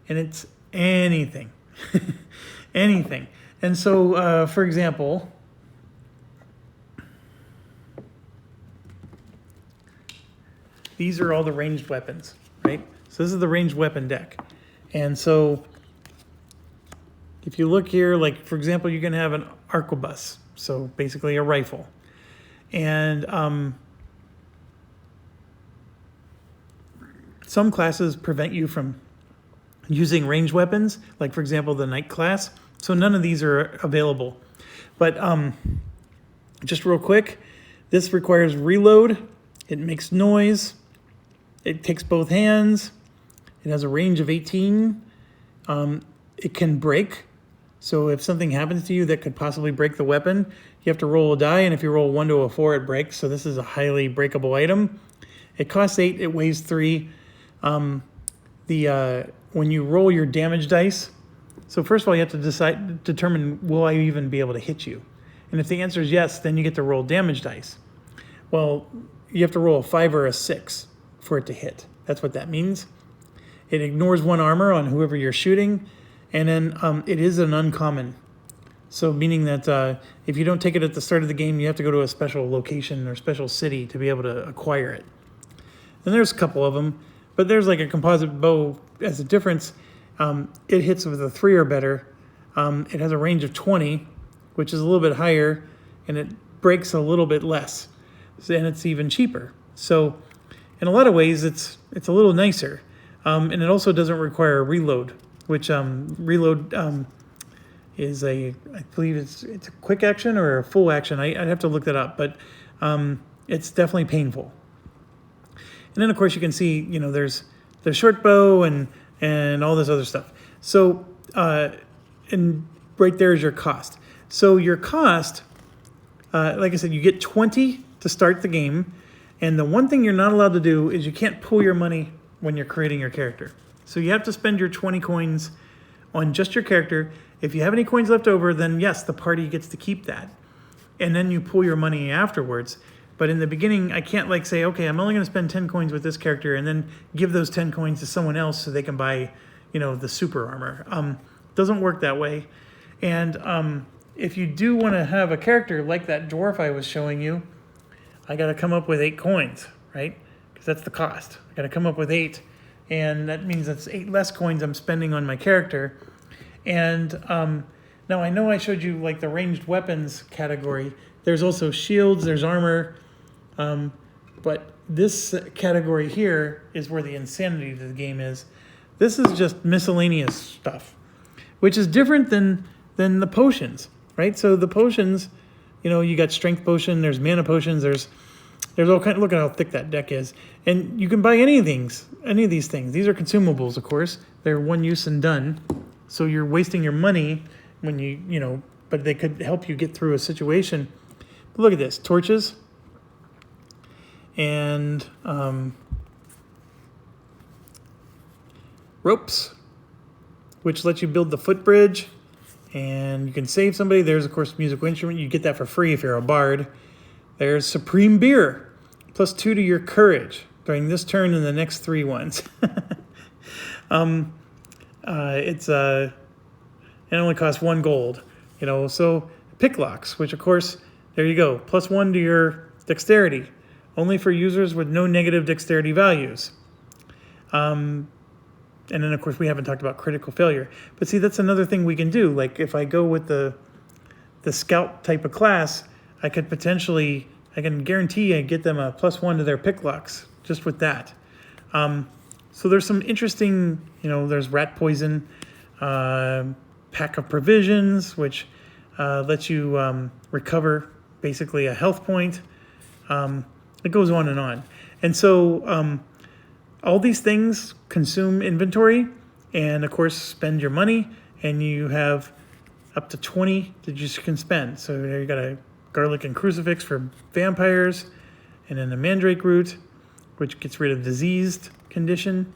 Speaker 1: and it's anything. Anything. And so, for example, these are all the ranged weapons, right? So this is the ranged weapon deck. And so if you look here, like, for example, you can have an arquebus, so basically a rifle. And some classes prevent you from using ranged weapons, like, for example, the knight class. So none of these are available. But just real quick, this requires reload. It makes noise. It takes both hands. It has a range of 18. It can break. So if something happens to you that could possibly break the weapon, you have to roll a die, and if you roll 1 to a 4, it breaks. So this is a highly breakable item. It costs 8. It weighs 3. When you roll your damage dice, so first of all, you have to determine, will I even be able to hit you? And if the answer is yes, then you get to roll damage dice. Well, you have to roll a 5 or a 6 for it to hit. That's what that means. It ignores 1 armor on whoever you're shooting, and then it is an uncommon. So meaning that if you don't take it at the start of the game, you have to go to a special location or special city to be able to acquire it. And there's a couple of them, but there's like a composite bow as a difference. It hits with a 3 or better. It has a range of 20, which is a little bit higher, and it breaks a little bit less, and it's even cheaper. So in a lot of ways, it's a little nicer, and it also doesn't require a reload, which reload is I believe it's a quick action or a full action. I'd have to look that up, but it's definitely painful. And then of course you can see, there's the short bow and all this other stuff. So and right there is your cost. So your cost, like I said, you get 20 to start the game. And the one thing you're not allowed to do is you can't pull your money when you're creating your character. So you have to spend your 20 coins on just your character. If you have any coins left over, then yes, the party gets to keep that. And then you pull your money afterwards. But in the beginning, I can't say, okay, I'm only going to spend 10 coins with this character and then give those 10 coins to someone else so they can buy, the super armor. Doesn't work that way. And if you do want to have a character like that dwarf I was showing you, I got to come up with 8 coins, right? Because that's the cost. I got to come up with 8. And that means that's 8 less coins I'm spending on my character. And now I know I showed you the ranged weapons category. There's also shields, there's armor. But this category here is where the insanity of the game is. This is just miscellaneous stuff, which is different than the potions, right? So the potions, you got strength potion, there's mana potions, there's all kind. Look at how thick that deck is, and you can buy any of these things. These are consumables, of course. They're one use and done. So you're wasting your money when but they could help you get through a situation. But look at this, torches. And ropes, which lets you build the footbridge. And you can save somebody. There's, of course, musical instrument. You get that for free if you're a bard. There's Supreme Beer, +2 to your courage during this turn and the next 3 ones. It only costs 1 gold, So Picklocks, which of course, there you go, +1 to your dexterity, only for users with no negative dexterity values. And then of course we haven't talked about critical failure. But see, that's another thing we can do. Like if I go with the scout type of class, I can guarantee I get them a +1 to their Picklocks just with that. So there's some interesting, there's rat poison, pack of provisions, which lets you recover basically a health point. It goes on and on. And so all these things consume inventory and, of course, spend your money, and you have up to 20 that you can spend. So there you got a garlic and crucifix for vampires, and then a mandrake root, which gets rid of diseased condition,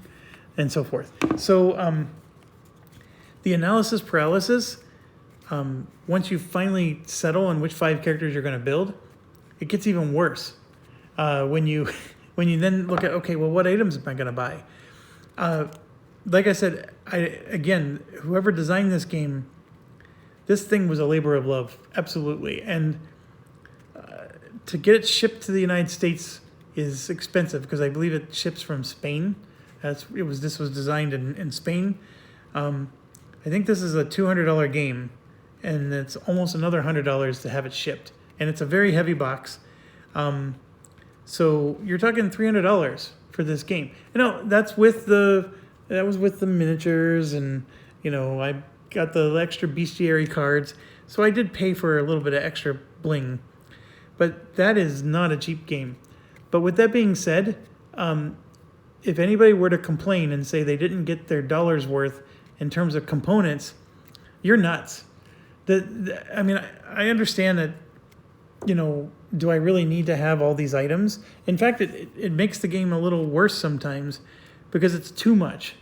Speaker 1: and so forth. So the analysis paralysis, once you finally settle on which 5 characters you're going to build, it gets even worse. When you then look at, okay, well, what items am I going to buy? Like I said, whoever designed this game, this thing was a labor of love, absolutely. And to get it shipped to the United States is expensive because I believe it ships from Spain. This was designed in Spain. I think this is a $200 game, and it's almost another $100 to have it shipped. And it's a very heavy box. So you're talking $300 for this game. That was with the miniatures, and I got the extra Bestiary cards. So I did pay for a little bit of extra bling, but that is not a cheap game. But with that being said, if anybody were to complain and say they didn't get their dollar's worth in terms of components, you're nuts. I understand that, do I really need to have all these items? In fact, it makes the game a little worse sometimes because it's too much.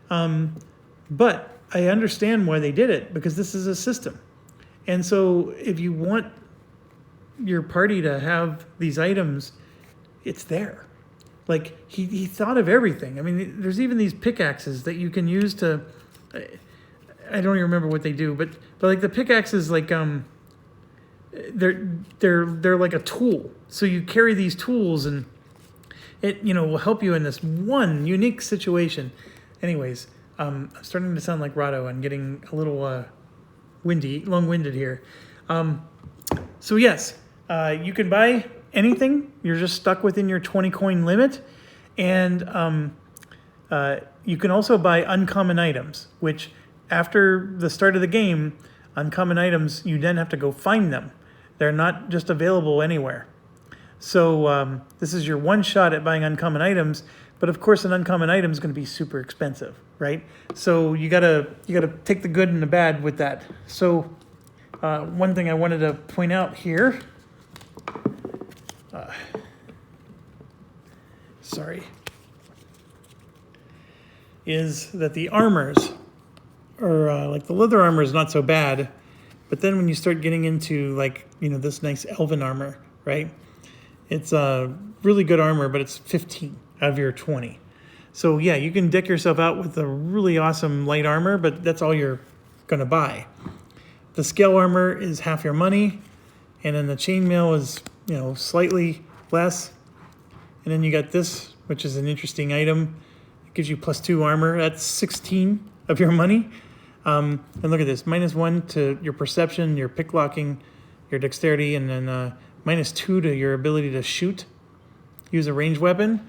Speaker 1: But I understand why they did it, because this is a system. And so if you want your party to have these items, it's there. Like, he thought of everything. I mean, there's even these pickaxes that you can use to... I don't even remember what they do, but like the pickaxes, like... They're like a tool. So you carry these tools, and it will help you in this one unique situation. Anyways, I'm starting to sound like Rado and getting a little long-winded here. So yes, you can buy anything. You're just stuck within your 20 coin limit, and you can also buy uncommon items, which after the start of the game, uncommon items, you then have to go find them. They're not just available anywhere. So this is your one shot at buying uncommon items, but of course an uncommon item is going to be super expensive, right? So you gotta take the good and the bad with that. So one thing I wanted to point out here, is that the armors are like the leather armor is not so bad. But then when you start getting into this nice elven armor, right? It's really good armor, but it's 15 out of your 20. So yeah, you can deck yourself out with a really awesome light armor, but that's all you're going to buy. The scale armor is half your money, and then the chainmail is, slightly less. And then you got this, which is an interesting item. It gives you +2 armor. That's 16 of your money. And look at this, -1 to your perception, your picklocking, your dexterity, and then -2 to your ability to use a ranged weapon.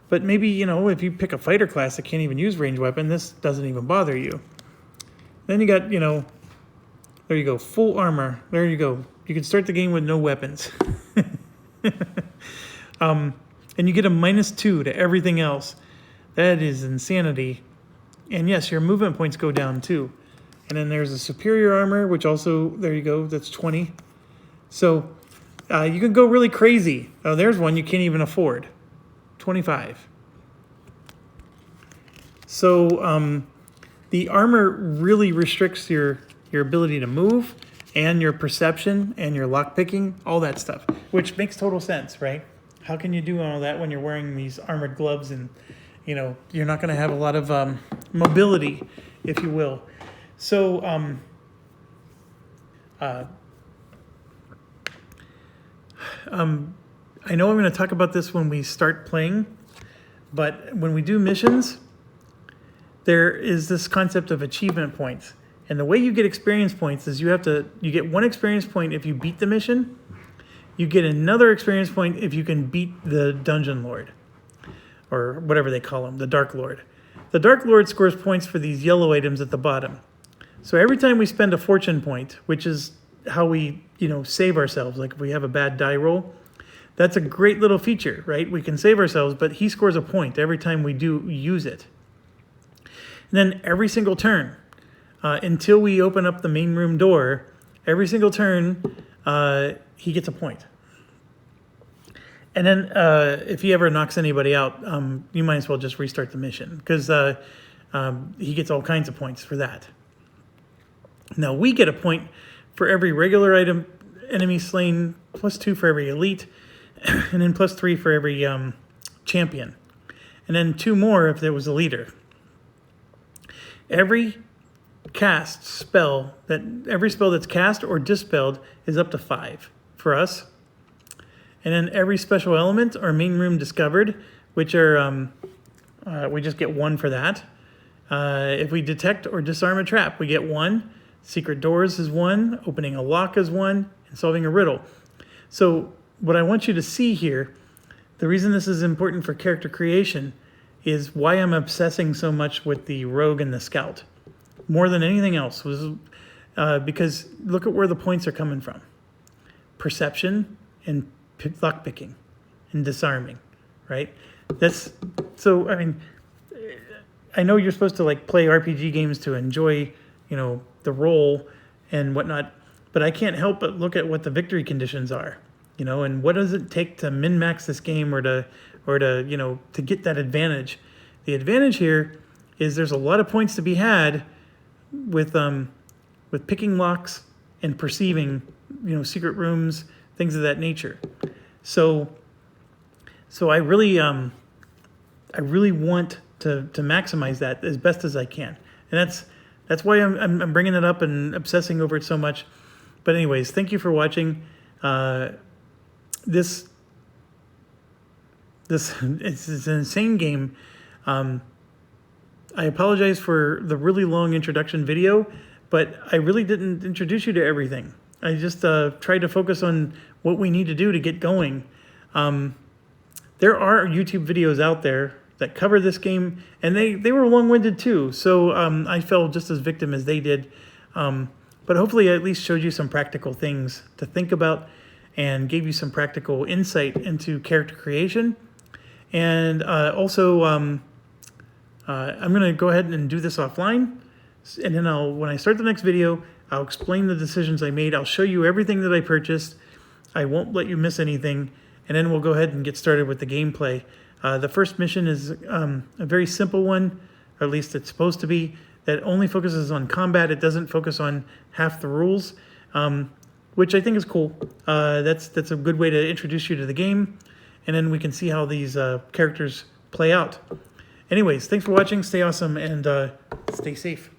Speaker 1: But maybe, if you pick a fighter class that can't even use ranged weapon, this doesn't even bother you. Then you got, there you go, full armor. There you go. You can start the game with no weapons. And you get a -2 to everything else. That is insanity. And yes, your movement points go down too. And then there's a superior armor, which also, there you go, that's 20. So you can go really crazy. Oh, there's one you can't even afford. 25. So the armor really restricts your your ability to move, and your perception, and your lockpicking, all that stuff, which makes total sense, right? How can you do all that when you're wearing these armored gloves and, you know, you're not going to have a lot of mobility, if you will. So, I know I'm going to talk about this when we start playing, but when we do missions, there is this concept of achievement points. And the way you get experience points is you get 1 experience point if you beat the mission. You get another experience point if you can beat the Dungeon Lord, or whatever they call him, the Dark Lord. The Dark Lord scores points for these yellow items at the bottom. So every time we spend a fortune point, which is how we, you know, save ourselves, like if we have a bad die roll, that's a great little feature, right? We can save ourselves, but he scores a point every time we do use it. And then every single turn, until we open up the main room door, every single turn, he gets a point. And then if he ever knocks anybody out, you might as well just restart the mission, because he gets all kinds of points for that. Now we get a point for every regular enemy slain, +2 for every elite, and then +3 for every champion. And then 2 more if there was a leader. Every spell that's cast or dispelled is up to 5 for us. And then every special element or main room discovered, which are, we just get 1 for that. If we detect or disarm a trap, we get 1. Secret doors is 1. Opening a lock is 1. And solving a riddle. So what I want you to see here, the reason this is important for character creation is why I'm obsessing so much with the rogue and the scout. More than anything else was because look at where the points are coming from. Perception and lockpicking and disarming, right? So, I mean, I know you're supposed to like play RPG games to enjoy, you know, the role and whatnot, but I can't help but look at what the victory conditions are, you know, and what does it take to min-max this game or to you know, to get that advantage. The advantage here is there's a lot of points to be had with picking locks and perceiving, you know, secret rooms, things of that nature. So I really want to maximize that as best as I can, and that's why I'm bringing it up and obsessing over it so much. But anyways, thank you for watching. This it's an insane game. I apologize for the really long introduction video, but I really didn't introduce you to everything. I just tried to focus on what we need to do to get going. There are YouTube videos out there that cover this game, and they were long-winded too, so I fell just as victim as they did. But hopefully I at least showed you some practical things to think about and gave you some practical insight into character creation. And also, I'm going to go ahead and do this offline, and then when I start the next video, I'll explain the decisions I made. I'll show you everything that I purchased. I won't let you miss anything, and then we'll go ahead and get started with the gameplay. The first mission is a very simple one, or at least it's supposed to be, that only focuses on combat. It doesn't focus on half the rules, which I think is cool. That's a good way to introduce you to the game, and then we can see how these characters play out. Anyways, thanks for watching. Stay awesome and stay safe.